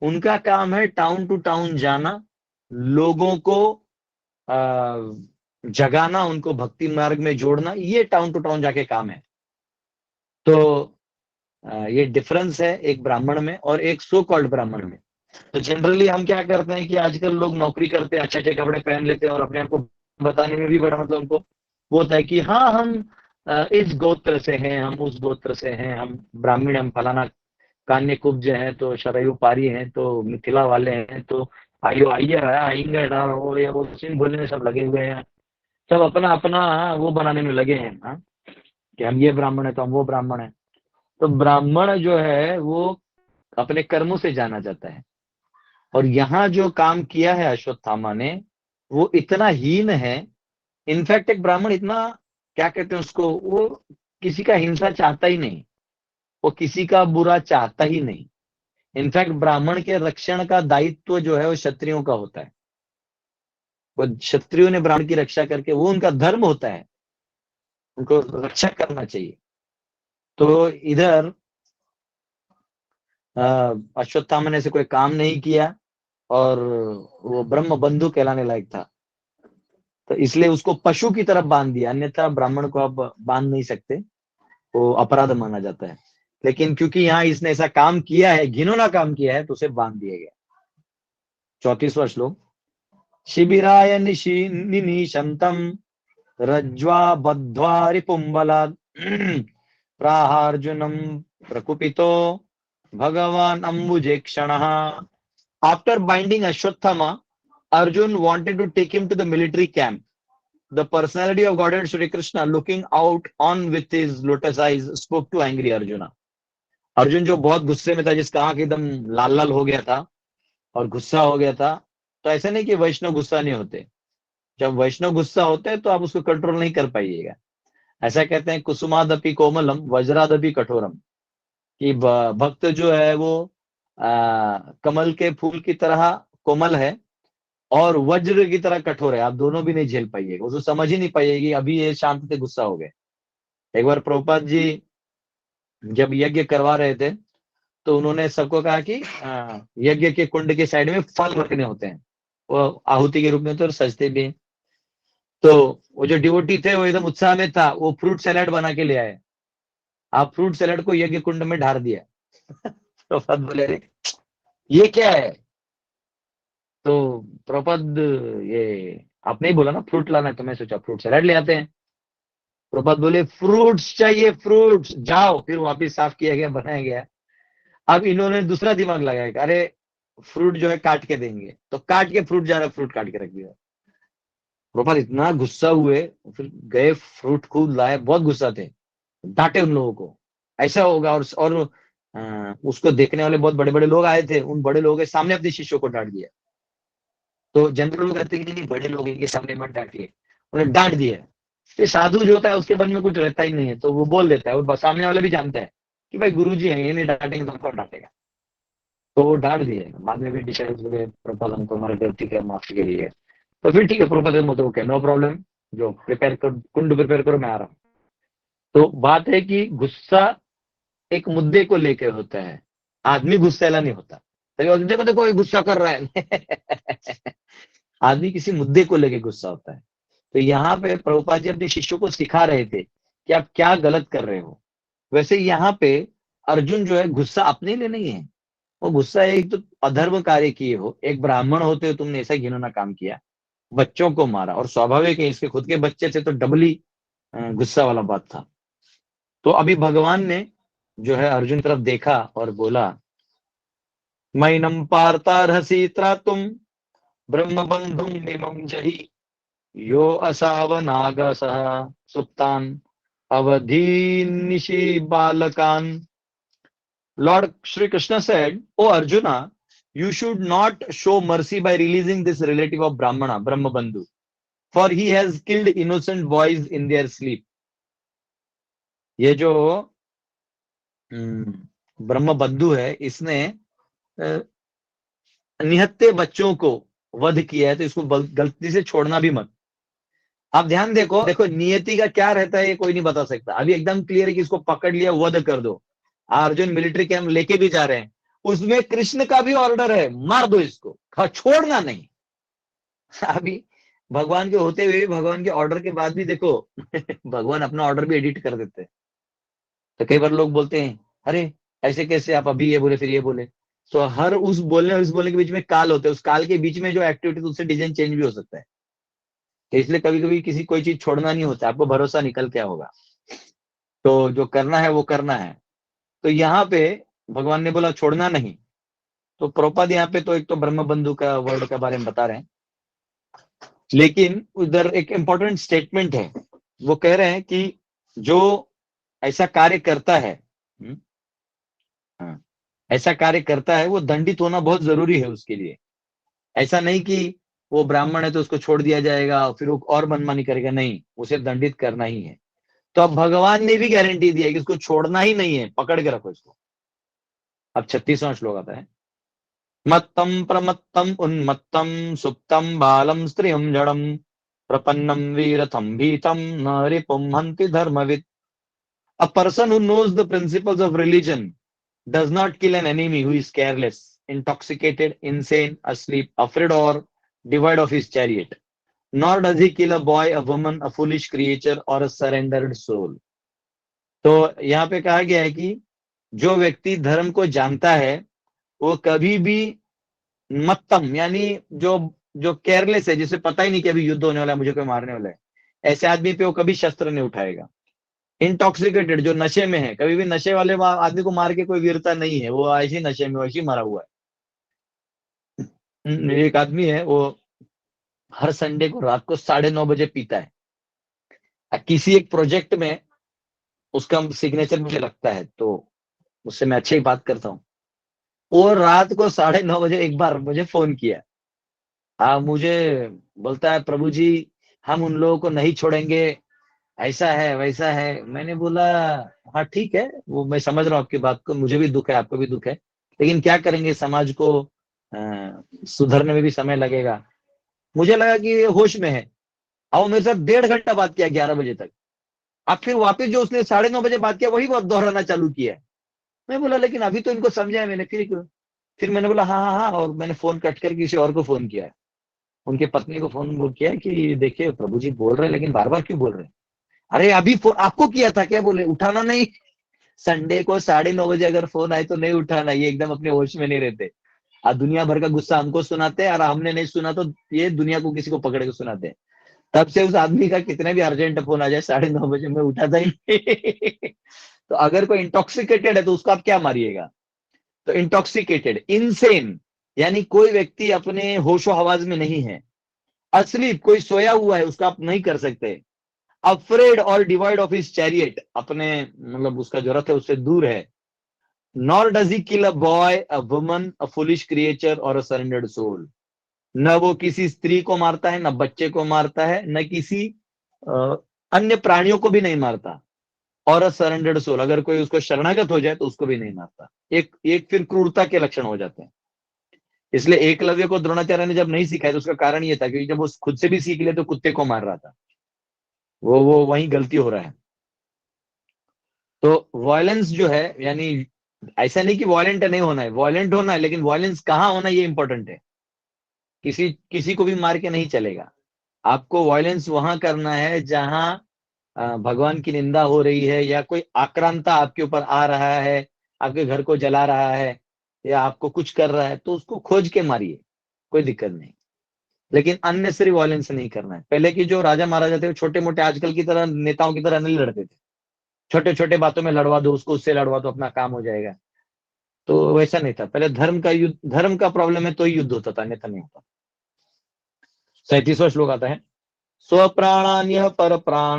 उनका काम है टाउन टू टाउन जाना, लोगों को जगाना, उनको भक्ति मार्ग में जोड़ना, ये टाउन टू टाउन जाके काम है। तो ये डिफरेंस है एक ब्राह्मण में और एक सो कॉल्ड ब्राह्मण में। तो जनरली हम क्या करते हैं कि आजकल लोग नौकरी करते हैं, अच्छे अच्छे कपड़े पहन लेते हैं, और अपने आप को बताने में भी बड़ा मतलब उनको वो होता है कि हाँ हम इस गोत्र से हैं, हम उस गोत्र से हैं, हम ब्राह्मण, हम फलाना कान्य कुब्ज हैं, तो शरयू पारी हैं, तो मिथिला वाले हैं, तो आइयो आइए आएंगे वो ये वो सिंह बोलने में सब लगे हुए हैं, सब अपना अपना वो बनाने में लगे हैं। हाँ, कि हम ये ब्राह्मण है तो हम वो ब्राह्मण है। तो ब्राह्मण जो है वो अपने कर्मों से जाना जाता है, और यहाँ जो काम किया है अश्वत्थामा ने वो इतना हीन है। इनफैक्ट एक ब्राह्मण इतना, क्या कहते हैं उसको, वो किसी का हिंसा चाहता ही नहीं, वो किसी का बुरा चाहता ही नहीं। इनफैक्ट ब्राह्मण के रक्षण का दायित्व जो है वो क्षत्रियों का होता है, वो क्षत्रियों ने ब्राह्मण की रक्षा करके, वो उनका धर्म होता है, उनको रक्षा करना चाहिए। तो इधर अश्वत्थामा ने से कोई काम नहीं किया, और वो ब्रह्म बंधु कहलाने लायक था, तो इसलिए उसको पशु की तरफ बांध दिया, अन्यथा ब्राह्मण को आप बांध नहीं सकते, वो अपराध माना जाता है। लेकिन क्योंकि यहाँ इसने ऐसा काम किया है, घिनौना काम किया है, तो उसे बांध दिया गया। 34वां श्लोक। शिबिराय निनीशंतम रज्ज्वा बद्ध्वा रिपुंबलात् प्राहार्जुनम प्रकुपितो भगवान अम्बुजेक्षणः। After binding Ashwatthama, Arjun wanted to take him to the military camp. The personality of Godhead Shri Krishna, looking out on with his lotus eyes, spoke to angry Arjuna. Arjun जो बहुत गुस्से में था, जिसका आंख एकदम लाल लाल हो गया था और गुस्सा हो गया था, तो ऐसा नहीं कि वैष्णव गुस्सा नहीं होते। जब वैष्णव गुस्सा होते हैं तो आप उसको कंट्रोल नहीं कर पाइएगा। ऐसा कहते हैं कुसुमादपि कोमलम वज्रादपि कठोरम, कि भक्त जो है वो कमल के फूल की तरह कोमल है और वज्र की तरह कठोर है। आप दोनों भी नहीं झेल पाइएगा, उसको समझ ही नहीं पाइएगी अभी ये शांत से गुस्सा हो गए। एक बार प्रभुपाद जी जब यज्ञ करवा रहे थे, तो उन्होंने सबको कहा कि यज्ञ के कुंड के साइड में फल रखने होते हैं, वो आहुति के रूप में तो सजते भी हैं। तो वो जो डिवोटी थे वो एकदम उत्साह में था, वो फ्रूट सैलेड बना के ले आए। आप फ्रूट सैलेड को यज्ञ कुंड में ढार दिया। प्रभुपाद बोले अरे ये क्या है? तो प्रभुपाद ये आपने ही बोला ना फ्रूट लाना है, तो मैं सोचा फ्रूट सैलेड ले आते हैं। प्रभुपाद बोले फ्रूट्स चाहिए, फ्रूट्स, जाओ। फिर वापिस साफ किया गया, बनाया गया। अब इन्होंने दूसरा दिमाग लगाया कि अरे फ्रूट जो है काट के देंगे, तो काट के फ्रूट जा रहा, फ्रूट काट के रख दिया। प्रभुपाद इतना गुस्सा हुए, फिर गए फ्रूट खूब लाए, बहुत गुस्सा थे, डांटे उन लोगों को ऐसा होगा। और उसको देखने वाले बहुत बड़े बड़े लोग आए थे, उन बड़े लोगों के सामने अपने शिष्यों को डांट दिया। तो जनरल लोग कहते हैं कि नहीं, बड़े लोग इनके सामने मत डांटिए, उन्हें डांट दिया। फिर साधु जो होता है उसके मन में कुछ रहता ही नहीं है, तो वो बोल देता है, और सामने वाले भी जानते हैं कि भाई गुरु जी है, ये नहीं डांटेंगे तो कौन डांटेगा। तो वो डांट दिए। बाद में भी डिसाइड हुए प्रभुपाद हमको हमारी गलती के माफी के लिए। तो फिर ठीक है, प्रभुपाद मतलब ओके नो प्रॉब्लम, जो प्रिपेयर कर, कुंड प्रिपेयर करो, मैं आ रहा हूँ। तो बात है कि गुस्सा एक मुद्दे को लेकर होता है, आदमी गुस्सैला नहीं होता। तभी देखो देखो ये गुस्सा कर रहा है। आदमी किसी मुद्दे को लेकर गुस्सा होता है। तो यहाँ पे प्रभुपाद जी अपने शिष्यों को सिखा रहे थे कि आप क्या गलत कर रहे हो। वैसे यहाँ पे अर्जुन जो है गुस्सा अपने लिए नहीं है, वो गुस्सा है एक तो अधर्म कार्य किए हो, एक ब्राह्मण होते हो तुमने ऐसा घिनौना काम किया, बच्चों को मारा, और स्वाभाविक है इसके खुद के बच्चे थे तो डबली गुस्सा वाला बात था। तो अभी भगवान ने जो है अर्जुन तरफ देखा और बोला मैनम पार्थार्हसि त्रातुम ब्रह्म बंधुम मिमं जहि यो असावनागसः सुप्तान अवधीनिषि बालकान। Lord Shri Krishna said, "O Arjuna, you should not show mercy by releasing this relative of Brahmana, Brahmabandhu, for he has killed innocent boys in their sleep." ये जो ब्रह्मबंधु है, इसने निहत्थे बच्चों को वध किया है, तो इसको गलती से छोड़ना भी मत। आप ध्यान देखो देखो नियति का क्या रहता है ये कोई नहीं बता सकता। अभी एकदम क्लियर है कि इसको पकड़ लिया, वध कर दो। अर्जुन मिलिट्री कैंप लेके भी जा रहे हैं, उसमें कृष्ण का भी ऑर्डर है, मार दो इसको, छोड़ना नहीं। अभी भगवान के होते हुए, भगवान के ऑर्डर के बाद भी देखो भगवान अपना ऑर्डर भी एडिट कर देते हैं। तो कई बार लोग बोलते हैं अरे ऐसे कैसे, आप अभी ये बोले फिर ये बोले। तो हर उस बोलने और इस बोलने के बीच में काल होते हैं, उस काल के बीच में जो एक्टिविटी उससे डिजाइन चेंज भी हो सकता है। तो इसलिए कभी कभी किसी कोई चीज छोड़ना नहीं होता, आपको भरोसा निकल क्या होगा। तो जो करना है वो करना है। तो यहाँ पे भगवान ने बोला छोड़ना नहीं। तो प्रभुपाद यहाँ पे तो एक तो ब्रह्म बंधु का वर्ड के बारे में बता रहे हैं, लेकिन उधर एक इंपॉर्टेंट स्टेटमेंट है। वो कह रहे हैं कि जो ऐसा कार्य करता है, हाँ, ऐसा कार्य करता है, वो दंडित होना बहुत जरूरी है उसके लिए। ऐसा नहीं कि वो ब्राह्मण है तो उसको छोड़ दिया जाएगा फिर वो और मनमानी करेगा, नहीं, उसे दंडित करना ही है। तो अब भगवान ने भी गारंटी दी है कि उसको छोड़ना ही नहीं है, पकड़ के रखो इसको। अब 36वां श्लोक आता है, मत्तम प्रमत्तम उन्मत्तम सुप्तम बालम स्त्रियम जड़म प्रपन्नम वीरथम भीतम न रिपुम हंति धर्मविद। A person who knows the principles of religion does not kill an enemy who is careless. intoxicated, insane, asleep, afraid, or devoid of his chariot. Nor does he kill a boy, a woman, a foolish creature, or a surrendered soul. तो यहाँ पे कहा गया है कि जो व्यक्ति धर्म को जानता है वो कभी भी मत्तम, यानी जो जो केयरलेस है, जिसे पता ही नहीं कि अभी युद्ध होने वाला है, मुझे कोई मारने वाला है, ऐसे आदमी पे वो कभी शस्त्र नहीं उठाएगा। इंटॉक्सिकेटेड, जो नशे में है, कभी भी नशे वाले आदमी को मार के कोई वीरता नहीं है, वो ऐसी नशे में वैसी मरा हुआ है। एक आदमी है, वो हर संडे को रात को 9:30 बजे पीता है। किसी एक प्रोजेक्ट में उसका सिग्नेचर मुझे लगता है, तो उससे मैं अच्छी ही बात करता हूँ। और रात को 9:30 बजे एक बार मुझे फोन किया। मुझे बोलता है, प्रभु जी हम उन लोगों को नहीं छोड़ेंगे, ऐसा है वैसा है। मैंने बोला हाँ ठीक है, वो मैं समझ रहा हूँ आपकी बात को, मुझे भी दुख है, आपको भी दुख है, लेकिन क्या करेंगे, समाज को सुधरने में भी समय लगेगा। मुझे लगा कि ये होश में है। अब वो मेरे साथ 1.5 घंटा बात किया 11 बजे तक। अब फिर वापस जो उसने 9:30 बजे बात किया वही बात दोहराना चालू किया है। मैं बोला लेकिन अभी तो इनको समझा है मैंने। फिर मैंने बोला हाँ हाँ हाँ, और मैंने फोन कट कर किसी और को फोन किया है, उनके पत्नी को फोन किया कि देखिए प्रभु जी बोल रहे हैं, लेकिन बार बार क्यों बोल रहे हैं। अरे अभी फोन आपको किया था क्या, बोले उठाना नहीं। संडे को 9:30 बजे अगर फोन आए तो नहीं उठाना, ये एकदम अपने होश में नहीं रहते। दुनिया भर का गुस्सा हमको सुनाते हैं, और हमने नहीं सुना तो ये दुनिया को किसी को पकड़ के सुनाते हैं। तब से उस आदमी का कितने भी अर्जेंट फोन आ जाए 9:30 बजे में उठाता ही नहीं। तो अगर कोई इंटॉक्सिकेटेड है तो उसको आप क्या मारिएगा। तो इंटॉक्सिकेटेड, इनसेन, यानी कोई व्यक्ति अपने होशो हवास में नहीं है। असलीप, कोई सोया हुआ है, उसका आप नहीं कर सकते। अफ्रेड और डिवाइड ऑफ हिज चैरियट, अपने मतलब उसका जो रथ है उससे दूर है। Nor does he kill a boy, a woman, a foolish creature और अ सरेंडर्ड सोल। न वो किसी स्त्री को मारता है, न बच्चे को मारता है, न किसी अन्य प्राणियों को भी नहीं मारता। और अ सरेंडर्ड सोल, अगर कोई उसको शरणागत हो जाए तो उसको भी नहीं मारता। एक एक फिर क्रूरता के लक्षण हो जाते हैं। इसलिए एकलव्य को द्रोणाचार्य ने जब नहीं सिखाया तो उसका कारण ये था, क्योंकि जब वो खुद से भी सीख ले तो कुत्ते को मार रहा था। वो वही गलती हो रहा है। तो वायलेंस जो है, यानी ऐसा नहीं कि वायलेंट नहीं होना है, वायलेंट होना है, लेकिन वायलेंस कहाँ होना ये इंपॉर्टेंट है। किसी किसी को भी मार के नहीं चलेगा। आपको वायलेंस वहां करना है जहां भगवान की निंदा हो रही है, या कोई आक्रांता आपके ऊपर आ रहा है, आपके घर को जला रहा है, या आपको कुछ कर रहा है, तो उसको खोज के मारिए, कोई दिक्कत नहीं। लेकिन अननेसेसरी वायलेंस नहीं करना है। पहले की जो राजा महाराजा थे वो छोटे मोटे आजकल की तरह नेताओं की तरह नहीं लड़ते थे। छोटे छोटे बातों में लड़वा दो उसको, उससे लड़वा दो, अपना काम हो जाएगा। तो वैसा नहीं था पहले। धर्म का युद्ध, धर्म का प्रॉब्लम है तो ही युद्ध होता था, अन्यथा नहीं होता। 37वां श्लोक आता है, स्वप्राणान्य पर प्राण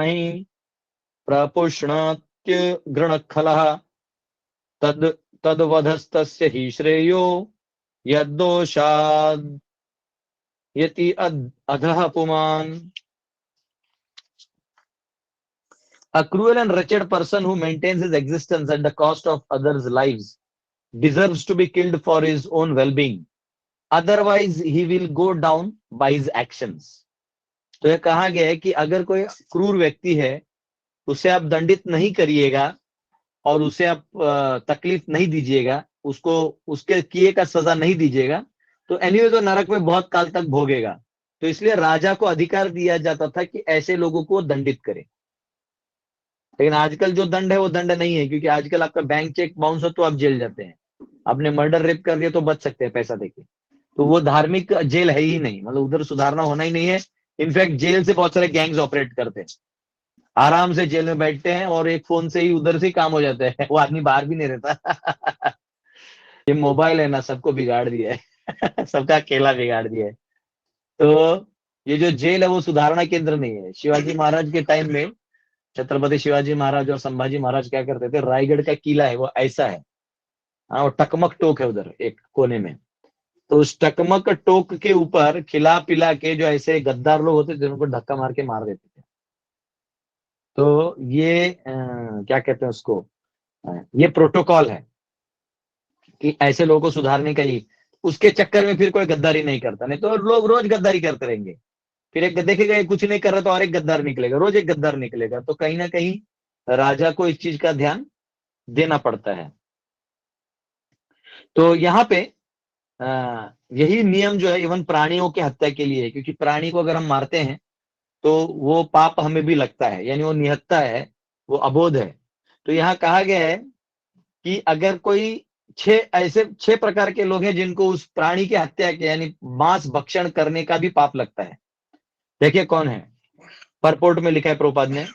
प्रपुष्णात्य गृणखलः तद तदवधस्तस्य हि श्रेयो यद्दोषाद् यति अधः पुमान्। A cruel and wretched person who maintains his existence at the cost of others' lives deserves to be killed for his own well-being. Otherwise, he will go down by his actions. तो यह कहा गया है कि अगर कोई क्रूर व्यक्ति है, उसे आप दंडित नहीं करिएगा और उसे आप तकलीफ नहीं दीजिएगा, उसको उसके किए का सजा नहीं दीजिएगा, तो एनीवे तो नरक में बहुत काल तक भोगेगा। तो इसलिए राजा को अधिकार दिया जाता था कि ऐसे लोगों को दंडित करे। लेकिन आजकल जो दंड है वो दंड नहीं है, क्योंकि आजकल आपका बैंक चेक बाउंस हो तो आप जेल जाते हैं। आपने मर्डर रेप कर दिया तो बच सकते हैं पैसा देके। तो वो धार्मिक जेल है ही नहीं, मतलब उधर सुधारना होना ही नहीं है। इनफैक्ट जेल से बहुत सारे गैंग्स ऑपरेट करते हैं, आराम से जेल में बैठते हैं और एक फोन से ही उधर से ही काम हो जाता है, वो आदमी बाहर भी नहीं रहता। ये मोबाइल है ना, सबको बिगाड़ दिया है। सबका अकेला बिगाड़ दिया है। तो ये जो जेल है वो सुधारना केंद्र नहीं है। शिवाजी महाराज के टाइम में छत्रपति शिवाजी महाराज और संभाजी महाराज क्या करते थे, रायगढ़ का किला है वो ऐसा है, हाँ, वो टकमक टोक है उधर एक कोने में। तो उस टकमक टोक के ऊपर खिला पिला के जो ऐसे गद्दार लोग होते थे उनको धक्का मार के मार देते थे। तो ये क्या कहते हैं उसको, ये प्रोटोकॉल है कि ऐसे लोगों को सुधारने का ही। उसके चक्कर में फिर कोई गद्दारी नहीं करता, नहीं तो लोग रोज गद्दारी करते रहेंगे। फिर एक देखेगा ये कुछ नहीं कर रहा तो और एक गद्दार निकलेगा, रोज एक गद्दार निकलेगा। तो कहीं ना कहीं राजा को इस चीज का ध्यान देना पड़ता है। तो यहाँ पे यही नियम जो है इवन प्राणियों की हत्या के लिए है, क्योंकि प्राणी को अगर हम मारते हैं तो वो पाप हमें भी लगता है, यानी वो निहत्था है, वो अबोध है। तो यहाँ कहा गया है कि अगर कोई छह प्रकार के लोग हैं जिनको उस प्राणी की हत्या के यानी मांस भक्षण करने का भी पाप लगता है। देखिए कौन है। परपोर्ट में लिखा है प्रभुपाद ने,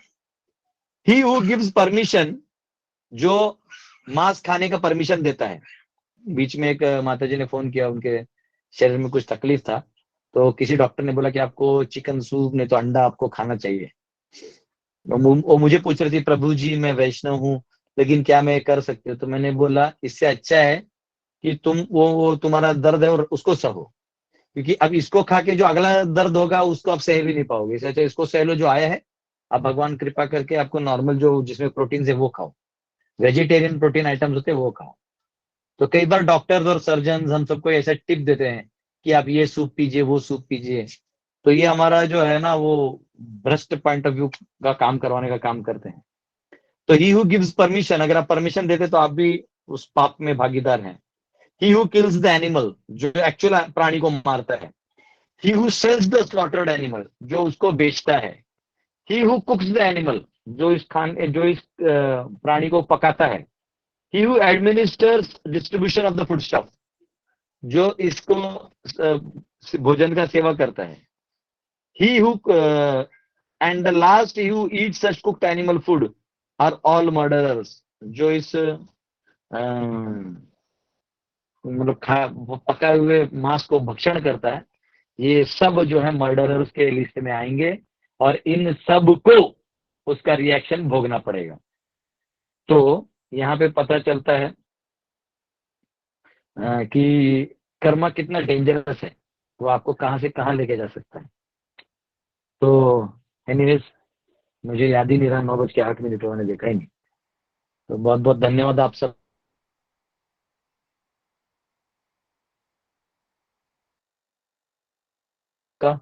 ही हु गिव्स परमिशन, जो मांस खाने का परमिशन देता है। बीच में एक माता जी ने फोन किया, उनके शरीर में कुछ तकलीफ था, तो किसी डॉक्टर ने बोला कि आपको चिकन सूप नहीं तो अंडा आपको खाना चाहिए। वो मुझे पूछ रही थी, प्रभु जी मैं वैष्णव हूँ लेकिन क्या मैं कर सकती हूँ? तो मैंने बोला इससे अच्छा है कि तुम वो तुम्हारा दर्द है और उसको सहो, क्योंकि अब इसको खा के जो अगला दर्द होगा उसको आप सह भी नहीं पाओगे। इससे अच्छा इसको सह लो जो आया है। अब भगवान कृपा करके आपको नॉर्मल जो जिसमें प्रोटीन है वो खाओ, वेजिटेरियन प्रोटीन आइटम्स होते हैं वो खाओ। तो कई बार डॉक्टर्स और सर्जन हम सबको ऐसा टिप देते हैं कि आप ये सूप पीजिए वो सूप पीजिए। तो ये हमारा जो है ना वो भ्रष्ट पॉइंट ऑफ व्यू का काम करवाने का काम करते हैं। तो ही हु गिव्स परमिशन, अगर आप परमिशन देते तो आप भी उस पाप में भागीदार हैं। He who kills the animal, जो एक्चुअल प्राणी को मारता है। He who sells the slaughtered animal, जो उसको बेचता है। He who cooks the animal, जो इस प्राणी को पकाता है। He who administers distribution of the food stuff, जो इसको भोजन का सेवा करता है। He who and the last he who eat such cooked animal food are all murderers, जो इस मतलब वो पकाए हुए मांस को भक्षण करता है, ये सब जो है मर्डरर्स के लिस्ट में आएंगे और इन सब को उसका रिएक्शन भोगना पड़ेगा। तो यहाँ पे पता चलता है कि कर्मा कितना डेंजरस है, वो आपको कहां से कहां लेके जा सकता है। तो एनीवेज मुझे याद ही नहीं रहा, 9:08 मैंने देखा ही नहीं। तो बहुत बहुत धन्यवाद आप सब का।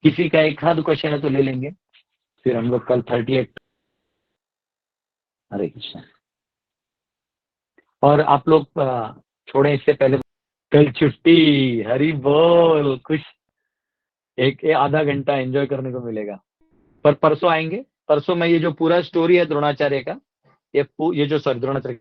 किसी का एक आध क्वेश्चन है तो ले लेंगे, फिर हम लोग कल 38। हरे कृष्णा। और आप लोग छोड़े इससे पहले, कल छुट्टी, हरी बोल, खुश। एक आधा घंटा एंजॉय करने को मिलेगा। पर परसों आएंगे। परसों में ये जो पूरा स्टोरी है द्रोणाचार्य का, ये जो सॉरी द्रोणाचार्य,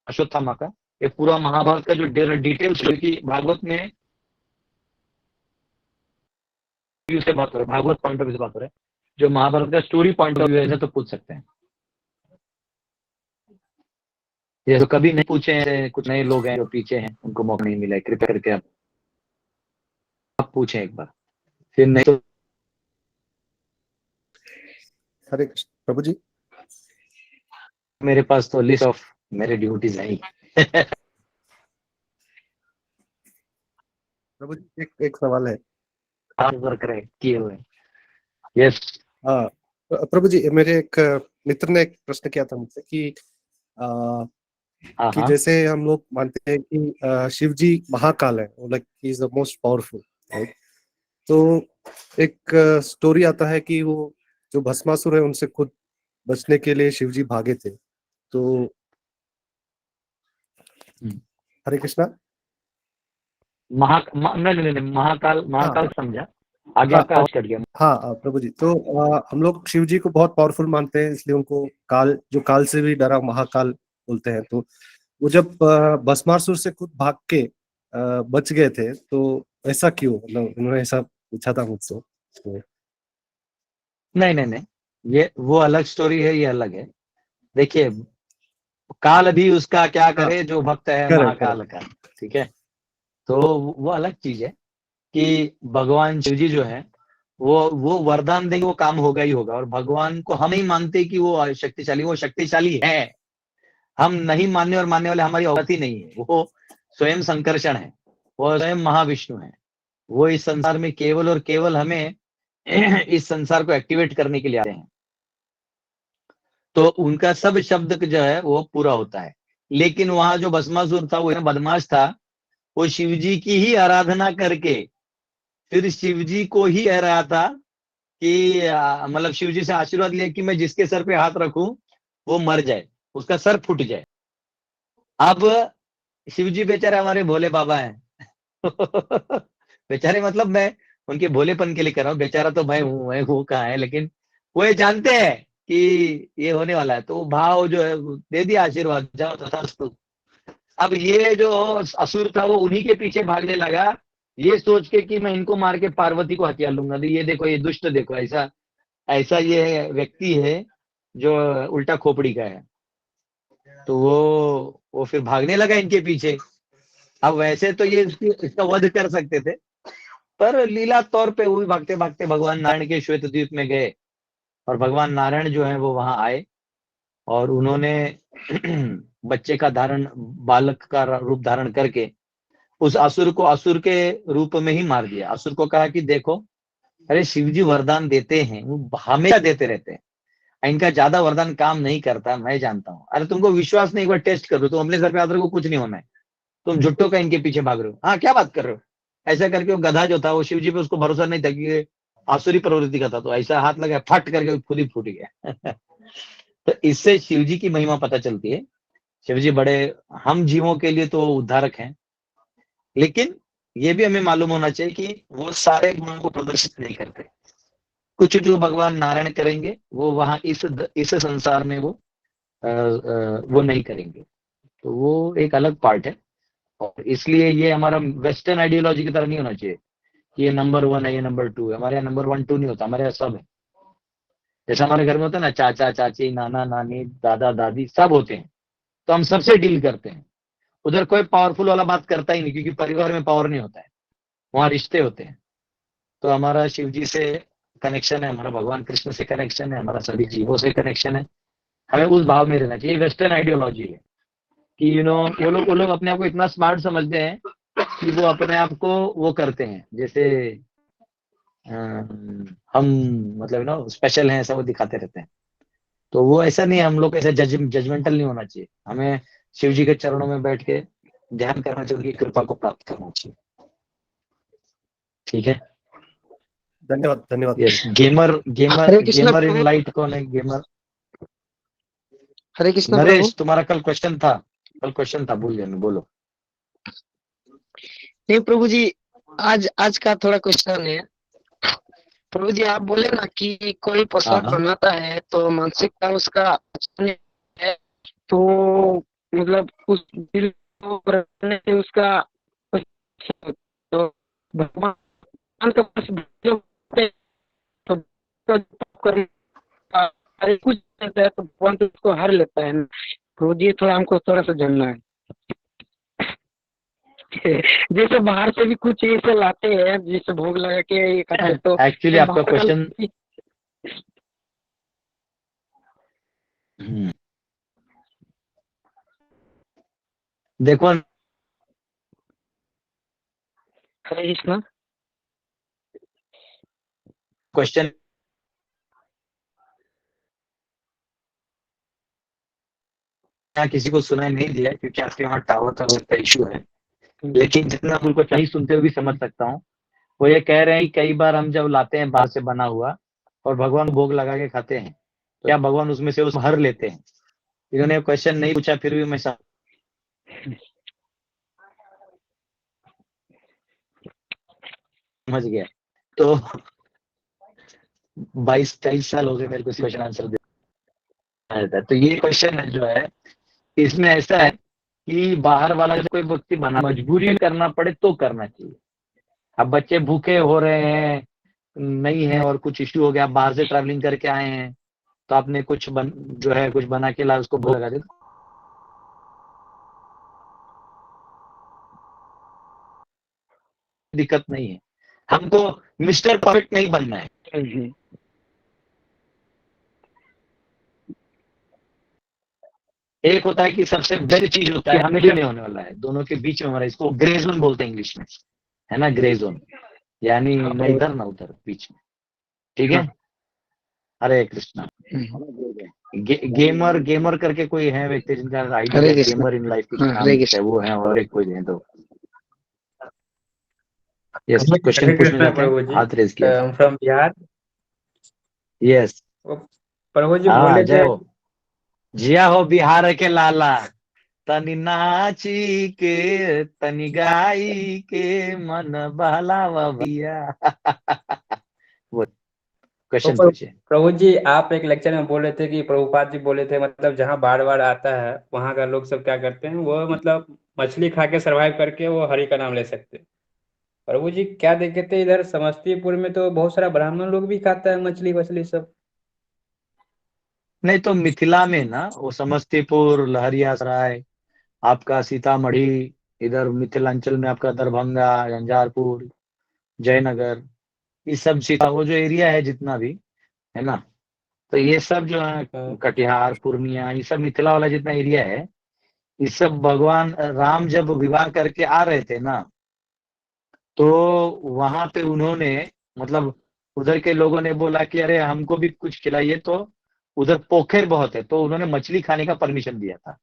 अश्वत्थामा का, ये पूरा महाभारत का जो डिटेल्स, क्योंकि भागवत में से बात हो रहा है, भागवत पॉइंट ऑफ व्यू से बात हो रहा है। जो महाभारत का स्टोरी पॉइंट ऑफ व्यू है तो पूछ सकते हैं। ये तो कभी नहीं पूछे हैं, कुछ नए लोग हैं जो पीछे हैं, उनको मौका नहीं मिला है, कृपया करके आप पूछें एक बार, फिर नहीं तो। हरे कृष्ण प्रभु जी। मेरे पास तो लिस्ट ऑफ मेरे ड्यूटीज है ही। प्रभु जी एक सवाल है। वर्क किए हुए। यस। हाँ प्रभु जी, मेरे एक मित्र ने एक प्रश्न किया था मुझसे कि कि जैसे हम लोग मानते हैं कि शिव जी महाकाल है, like he is the most powerful, right? तो एक स्टोरी आता है कि वो जो भस्मासुर है उनसे खुद बचने के लिए शिव जी भागे थे। तो हरे कृष्णा। नहीं, महाकाल समझा, आगे आपका आवाज कट गया। हाँ प्रभु जी, तो हम लोग शिव जी को बहुत पावरफुल मानते हैं, इसलिए उनको काल से भी डरा महाकाल बोलते हैं। तो वो जब भस्मासुर से खुद भाग के बच गए थे, तो ऐसा क्यों? मतलब उन्होंने ऐसा पूछा था मुझसे। तो नहीं, ये वो अलग स्टोरी है, ये अलग है। देखिए, काल भी उसका क्या करे जो भक्त है महाकाल का, ठीक है। तो वो अलग चीज है कि भगवान शिव जी जो है वो वरदान देंगे, वो काम होगा ही होगा। और भगवान को हम नहीं मानते कि वो शक्तिशाली है। हम नहीं मानने और मानने वाले हमारी औकात ही नहीं है। वो स्वयं संकर्षण है, वो स्वयं महाविष्णु है। वो इस संसार में केवल और केवल हमें इस संसार को एक्टिवेट करने के लिए आते हैं। तो उनका सब शब्द जो है वो पूरा होता है। लेकिन वहां जो भस्मासुर था वो बदमाश था, वो शिव जी की ही आराधना करके फिर शिव जी को ही कह रहा था कि मतलब शिव जी से आशीर्वाद लिया कि मैं जिसके सर पे हाथ रखूं वो मर जाए, उसका सर फूट जाए। अब शिव जी बेचारे हमारे भोले बाबा हैं। बेचारे मतलब मैं उनके भोलेपन के लिए कर रहा हूँ, बेचारा तो मैं हूँ, वो कहाँ है, लेकिन वो ये जानते हैं कि ये होने वाला है, तो भाव जो है दे दिया आशीर्वाद, जाओ तथास्तु। अब ये जो असुर था वो उन्हीं के पीछे भागने लगा, ये सोच के कि मैं इनको मार के पार्वती को हथिया लूंगा। तो ये देखो, ये दुष्ट देखो, ऐसा ऐसा ये व्यक्ति है जो उल्टा खोपड़ी का है। तो वो फिर भागने लगा इनके पीछे। अब वैसे तो ये इसका वध कर सकते थे, पर लीला तौर पे वो भी भागते भागते भगवान नारायण के श्वेत द्वीप में गए, और भगवान नारायण जो है वो वहां आए, और उन्होंने बच्चे का धारण, बालक का रूप धारण करके उस असुर को असुर के रूप में ही मार दिया। असुर को कहा कि देखो, अरे शिव जी वरदान देते हैं, वो हमेशा देते रहते हैं, इनका ज्यादा वरदान काम नहीं करता, मैं जानता हूँ। अरे तुमको विश्वास नहीं, एक बार टेस्ट करो, तुम अपने सर पे हाथ रखो, कुछ नहीं होना है, तुम झुट्टो का इनके पीछे भाग रहे हो, हाँ क्या बात कर रहे हो। ऐसा करके वो गधा जो था, वो शिव जी पे उसको भरोसा नहीं था कि आसुरी प्रवृत्ति का था, तो ऐसा हाथ लगा, फट करके खुद ही फूट गया। तो इससे शिव जी की महिमा पता चलती है। शिव जी बड़े हम जीवों के लिए तो उद्धारक हैं, लेकिन ये भी हमें मालूम होना चाहिए कि वो सारे गुणों को प्रदर्शित नहीं करते। कुछ जो भगवान नारायण करेंगे वो वहां इस संसार में वो नहीं करेंगे, तो वो एक अलग पार्ट है। और इसलिए ये हमारा वेस्टर्न आइडियोलॉजी की तरह नहीं होना चाहिए कि ये नंबर 1 है, ये नंबर 2 है। हमारे यहाँ नंबर 1 2 नहीं होता, हमारे यहाँ सब है। जैसे हमारे घर में होता है ना, चाचा चाची, नाना नानी, दादा दादी सब होते हैं, तो हम सबसे डील करते हैं। उधर कोई पावरफुल वाला बात करता ही नहीं, क्योंकि परिवार में पावर नहीं होता है, वहां रिश्ते होते हैं। तो हमारा शिव जी से कनेक्शन है, हमारा भगवान कृष्ण से कनेक्शन है, हमारा सभी जीवों से कनेक्शन है। हमें उस भाव में रहना चाहिए। वेस्टर्न आइडियोलॉजी है कि वो लोग अपने आप को इतना स्मार्ट समझते हैं कि वो अपने आप को वो करते हैं, जैसे हम मतलब स्पेशल हैं, ऐसा वो दिखाते रहते हैं। तो वो ऐसा नहीं है, हम लोग ऐसे जजमेंटल नहीं होना चाहिए। हमें शिव जी के चरणों में बैठ के ध्यान करना चाहिए, उनकी कृपा को प्राप्त करना चाहिए। ठीक है, धन्यवाद धन्यवाद। यस। गेमर गेमर हरे कृष्ण गेमर इन प्रभु। लाइट कौन है? गेमर हरे कृष्ण प्रभु। नरेश, तुम्हारा कल क्वेश्चन था, भूल गया मैं, बोलो। नहीं प्रभु जी, आज का थोड़ा क्वेश्चन है। प्रभु जी आप बोले ना कि कोई पोशाक हाँ बनाता है तो मानसिकता उसका अच्छा नहीं है, तो मतलब उस दिल को बनाने से उसका तो भगवान का पास जो होते हैं, तो करने का अरे कुछ देता है तो भगवान तो उसको हर लेता है ना। प्रभु जी थोड़ा हमको थोड़ा सा जानना है। जैसे बाहर से भी कुछ ऐसे लाते हैं, जैसे भोग लगा के ये करते, तो एक्चुअली आपका बाहर का क्वेश्चन देखो, हरे कृष्णा। क्वेश्चन यहाँ किसी को सुनाई नहीं दिया क्योंकि आपके वहाँ टावर का इशू है, लेकिन जितना उनको चाहिए सुनते हुए भी समझ सकता हूँ। वो ये कह रहे हैं कि कई बार हम जब लाते हैं बाहर से बना हुआ और भगवान को भोग लगा के खाते हैं, तो क्या भगवान उसमें से हर लेते हैं? इन्होंने क्वेश्चन नहीं पूछा, फिर भी मैं समझ गया। तो 22-23 साल हो गए मेरे को क्वेश्चन आंसर देता है। तो ये क्वेश्चन है जो है, इसमें ऐसा है कि बाहर वाला जो कोई व्यक्ति बना मजबूरी में करना पड़े तो करना चाहिए। अब बच्चे भूखे हो रहे हैं, नहीं है, और कुछ इश्यू हो गया, बाहर से ट्रैवलिंग करके आए हैं, तो आपने कुछ जो है कुछ बना के ला उसको भोग लगा दे, दिक्कत नहीं है। हमको मिस्टर परफेक्ट नहीं बनना है। एक होता है कि सबसे बेस्ट चीज होता है, हमेशा नहीं होने वाला है, दोनों के बीच में हमारा, इसको ग्रे जोन बोलते हैं इंग्लिश में, है ना, ग्रे जोन, यानी न इधर ना उधर, बीच में। ठीक है, हरे कृष्णा। गेमर करके कोई है व्यक्ति जिनका आईडी हरे है कृष्ण। गेमर इन लाइफ कुछ हाँ, नाम हरे है, कृष्ण। वो है, और एक कोई है, तो यस, हरे क्वेश्चन पूछने कृष्णा जाते हैं, प्रभु जी। हाथ रेज किया। फ्रॉम बिहार। यस, प्रभु जी हाँ बोले जय थे हो। जिया हो बिहार के लाला, तनी नाची के तनी गाई के मन बहलावा भैया। वो तो क्वेश्चन पूछिए। प्रभु जी, आप एक लेक्चर में बोल रहे थे कि प्रभुपाद जी बोले थे मतलब जहाँ बाढ़ बाढ़ आता है वहां का लोग सब क्या करते हैं, वो मतलब मछली खा के सरवाइव करके वो हरि का नाम ले सकते हैं। प्रभु जी क्या देखे थे, इधर समस्तीपुर में तो बहुत सारा ब्राह्मण लोग भी खाता है मछली वछली सब। नहीं तो मिथिला में ना, वो समस्तीपुर, लहरियासराय, आपका सीतामढ़ी, इधर मिथिलांचल में आपका दरभंगा, झंझारपुर, जयनगर, ये सब सीता वो जो एरिया है जितना भी है ना, तो ये सब जो है, हाँ। कटिहार, पूर्णिया, ये सब मिथिला वाला जितना एरिया है, ये सब भगवान राम जब विवाह करके आ रहे थे ना, तो वहां पे उन्होंने, मतलब उधर के लोगों ने बोला कि अरे हमको भी कुछ खिलाइए, तो उधर पोखर बहुत है, तो उन्होंने मछली खाने का परमिशन दिया था।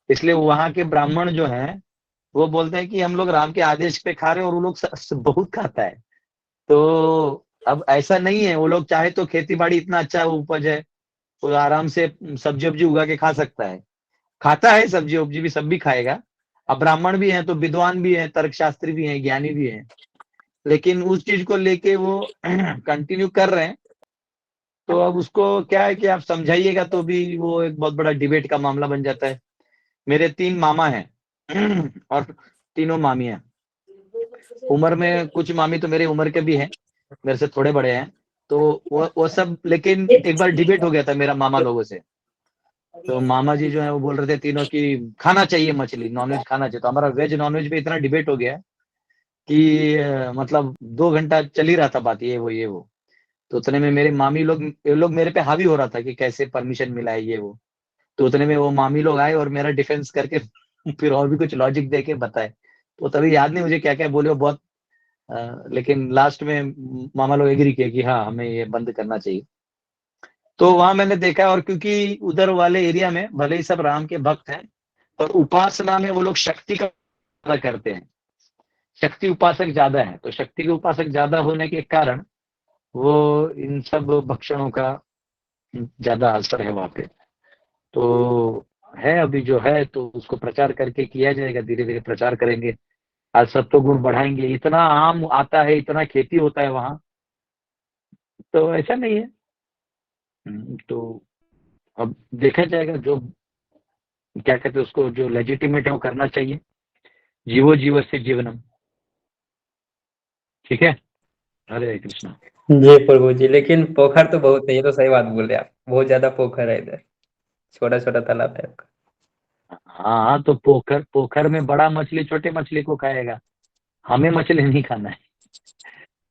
इसलिए वहां के ब्राह्मण जो हैं, वो बोलते हैं कि हम लोग राम के आदेश पे खा रहे हैं, और वो लोग बहुत खाता है। तो अब ऐसा नहीं है, वो लोग चाहे तो खेती बाड़ी इतना अच्छा उपज है, वो आराम से सब्जी वब्जी उगा के खा सकता है, खाता है, सब्जी वब्जी भी सब भी खाएगा। अब ब्राह्मण भी हैं तो विद्वान भी हैं, तर्कशास्त्री भी हैं, ज्ञानी भी हैं, लेकिन उस चीज को लेके वो कंटिन्यू कर रहे हैं। तो अब उसको क्या है कि आप समझाइएगा तो भी वो एक बहुत बड़ा डिबेट का मामला बन जाता है। मेरे 3 मामा हैं और तीनों मामी हैं। उम्र में कुछ मामी तो मेरे उम्र के भी हैं, मेरे से थोड़े बड़े हैं। तो वो सब, लेकिन एक बार डिबेट हो गया था मेरा मामा लोगों से। तो मामा जी जो है वो बोल रहे थे तीनों कि खाना चाहिए मछली, नॉनवेज खाना चाहिए। तो हमारा वेज नॉनवेज पे इतना डिबेट हो गया कि मतलब 2 घंटा चल ही रहा था बात, ये वो। तो उतने में मेरे मामी लोग, ये लोग मेरे पे हावी हो रहा था कि कैसे परमिशन मिला है, ये वो। तो उतने में वो मामी लोग आए और मेरा डिफेंस करके फिर और भी कुछ लॉजिक दे के बताए। तो तभी याद नहीं मुझे क्या क्या बोले वो बहुत, लेकिन लास्ट में मामा लोग एग्री किए कि हाँ हमें ये बंद करना चाहिए। तो वहां मैंने देखा, और क्योंकि उधर वाले एरिया में भले ही सब राम के भक्त हैं, पर उपासना में वो लोग शक्ति का ज्यादा करते हैं, शक्ति उपासक ज्यादा है। तो शक्ति के उपासक ज्यादा होने के कारण वो इन सब भक्षणों का ज्यादा असर है वहां पे। तो है अभी जो है, तो उसको प्रचार करके किया जाएगा, धीरे धीरे प्रचार करेंगे। आज सत्व गुण बढ़ाएंगे, इतना आम आता है, इतना खेती होता है वहां, तो ऐसा नहीं है। तो अब देखा जाएगा, जो क्या कहते हैं उसको, जो लेजिटिमेट है वो करना चाहिए। जीवो जीवस्य जीवनम। ठीक है, हरे कृष्णा। जी प्रभु जी, लेकिन पोखर तो बहुत है, ये तो सही बात बोल रहे आप, बहुत ज्यादा पोखर है इधर, छोटा छोटा तालाब है आपका। हाँ तो पोखर पोखर में बड़ा मछली छोटे मछली को खाएगा, हमें मछली नहीं खाना है।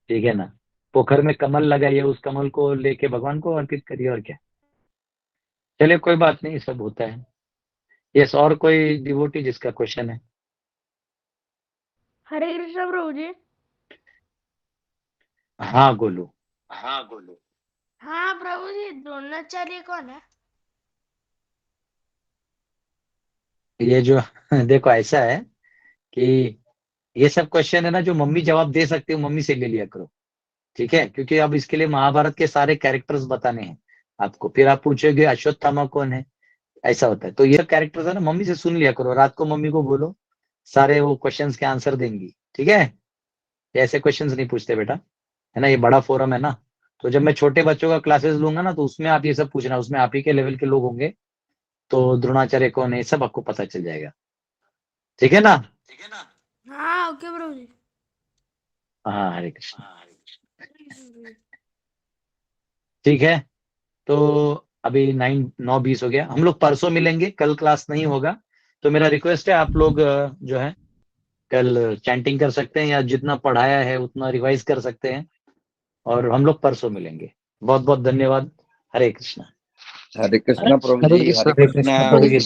ठीक है ना। पोखर में कमल लगाइए, उस कमल को लेके भगवान को अर्पित करिए, और क्या। चलिए कोई बात नहीं, सब होता है। यस, और कोई डिवोटी जिसका क्वेश्चन है? हरे कृष्ण प्रभु जी। हाँ गोलू। हाँ प्रभु जी, द्रोणाचार्य कौन है? ये जो देखो ऐसा है कि ये सब क्वेश्चन है ना, जो मम्मी जवाब दे सकती है मम्मी से ले लिया करो। ठीक है, क्योंकि अब इसके लिए महाभारत के सारे कैरेक्टर्स बताने हैं आपको, फिर आप पूछोगे अश्वत्थामा कौन है, ऐसा होता है। तो ये कैरेक्टर्स है ना, मम्मी से सुन लिया करो, रात को मम्मी को बोलो, सारे वो क्वेश्चंस के आंसर देंगी। ठीक है, ये ऐसे क्वेश्चंस नहीं पूछते बेटा, है ना, ये बड़ा फोरम है ना। तो जब मैं छोटे बच्चों का क्लासेस लूंगा ना, तो उसमें आप ये सब पूछना, उसमें आप ही के लेवल के लोग होंगे, तो द्रोणाचार्य कौन है सब आपको पता चल जाएगा। ठीक है ना। हाँ ओके प्रभु जी। हाँ हरे कृष्ण। ठीक है, तो अभी 9:20 हो गया, हम लोग परसों मिलेंगे, कल क्लास नहीं होगा। तो मेरा रिक्वेस्ट है, आप लोग जो है कल चैंटिंग कर सकते हैं, या जितना पढ़ाया है उतना रिवाइज कर सकते हैं, और हम लोग परसों मिलेंगे। बहुत बहुत धन्यवाद। हरे कृष्णा। हरे कृष्णा प्रभु जी, हरे हरे कृष्ण कृष्णा। प्रभु जी।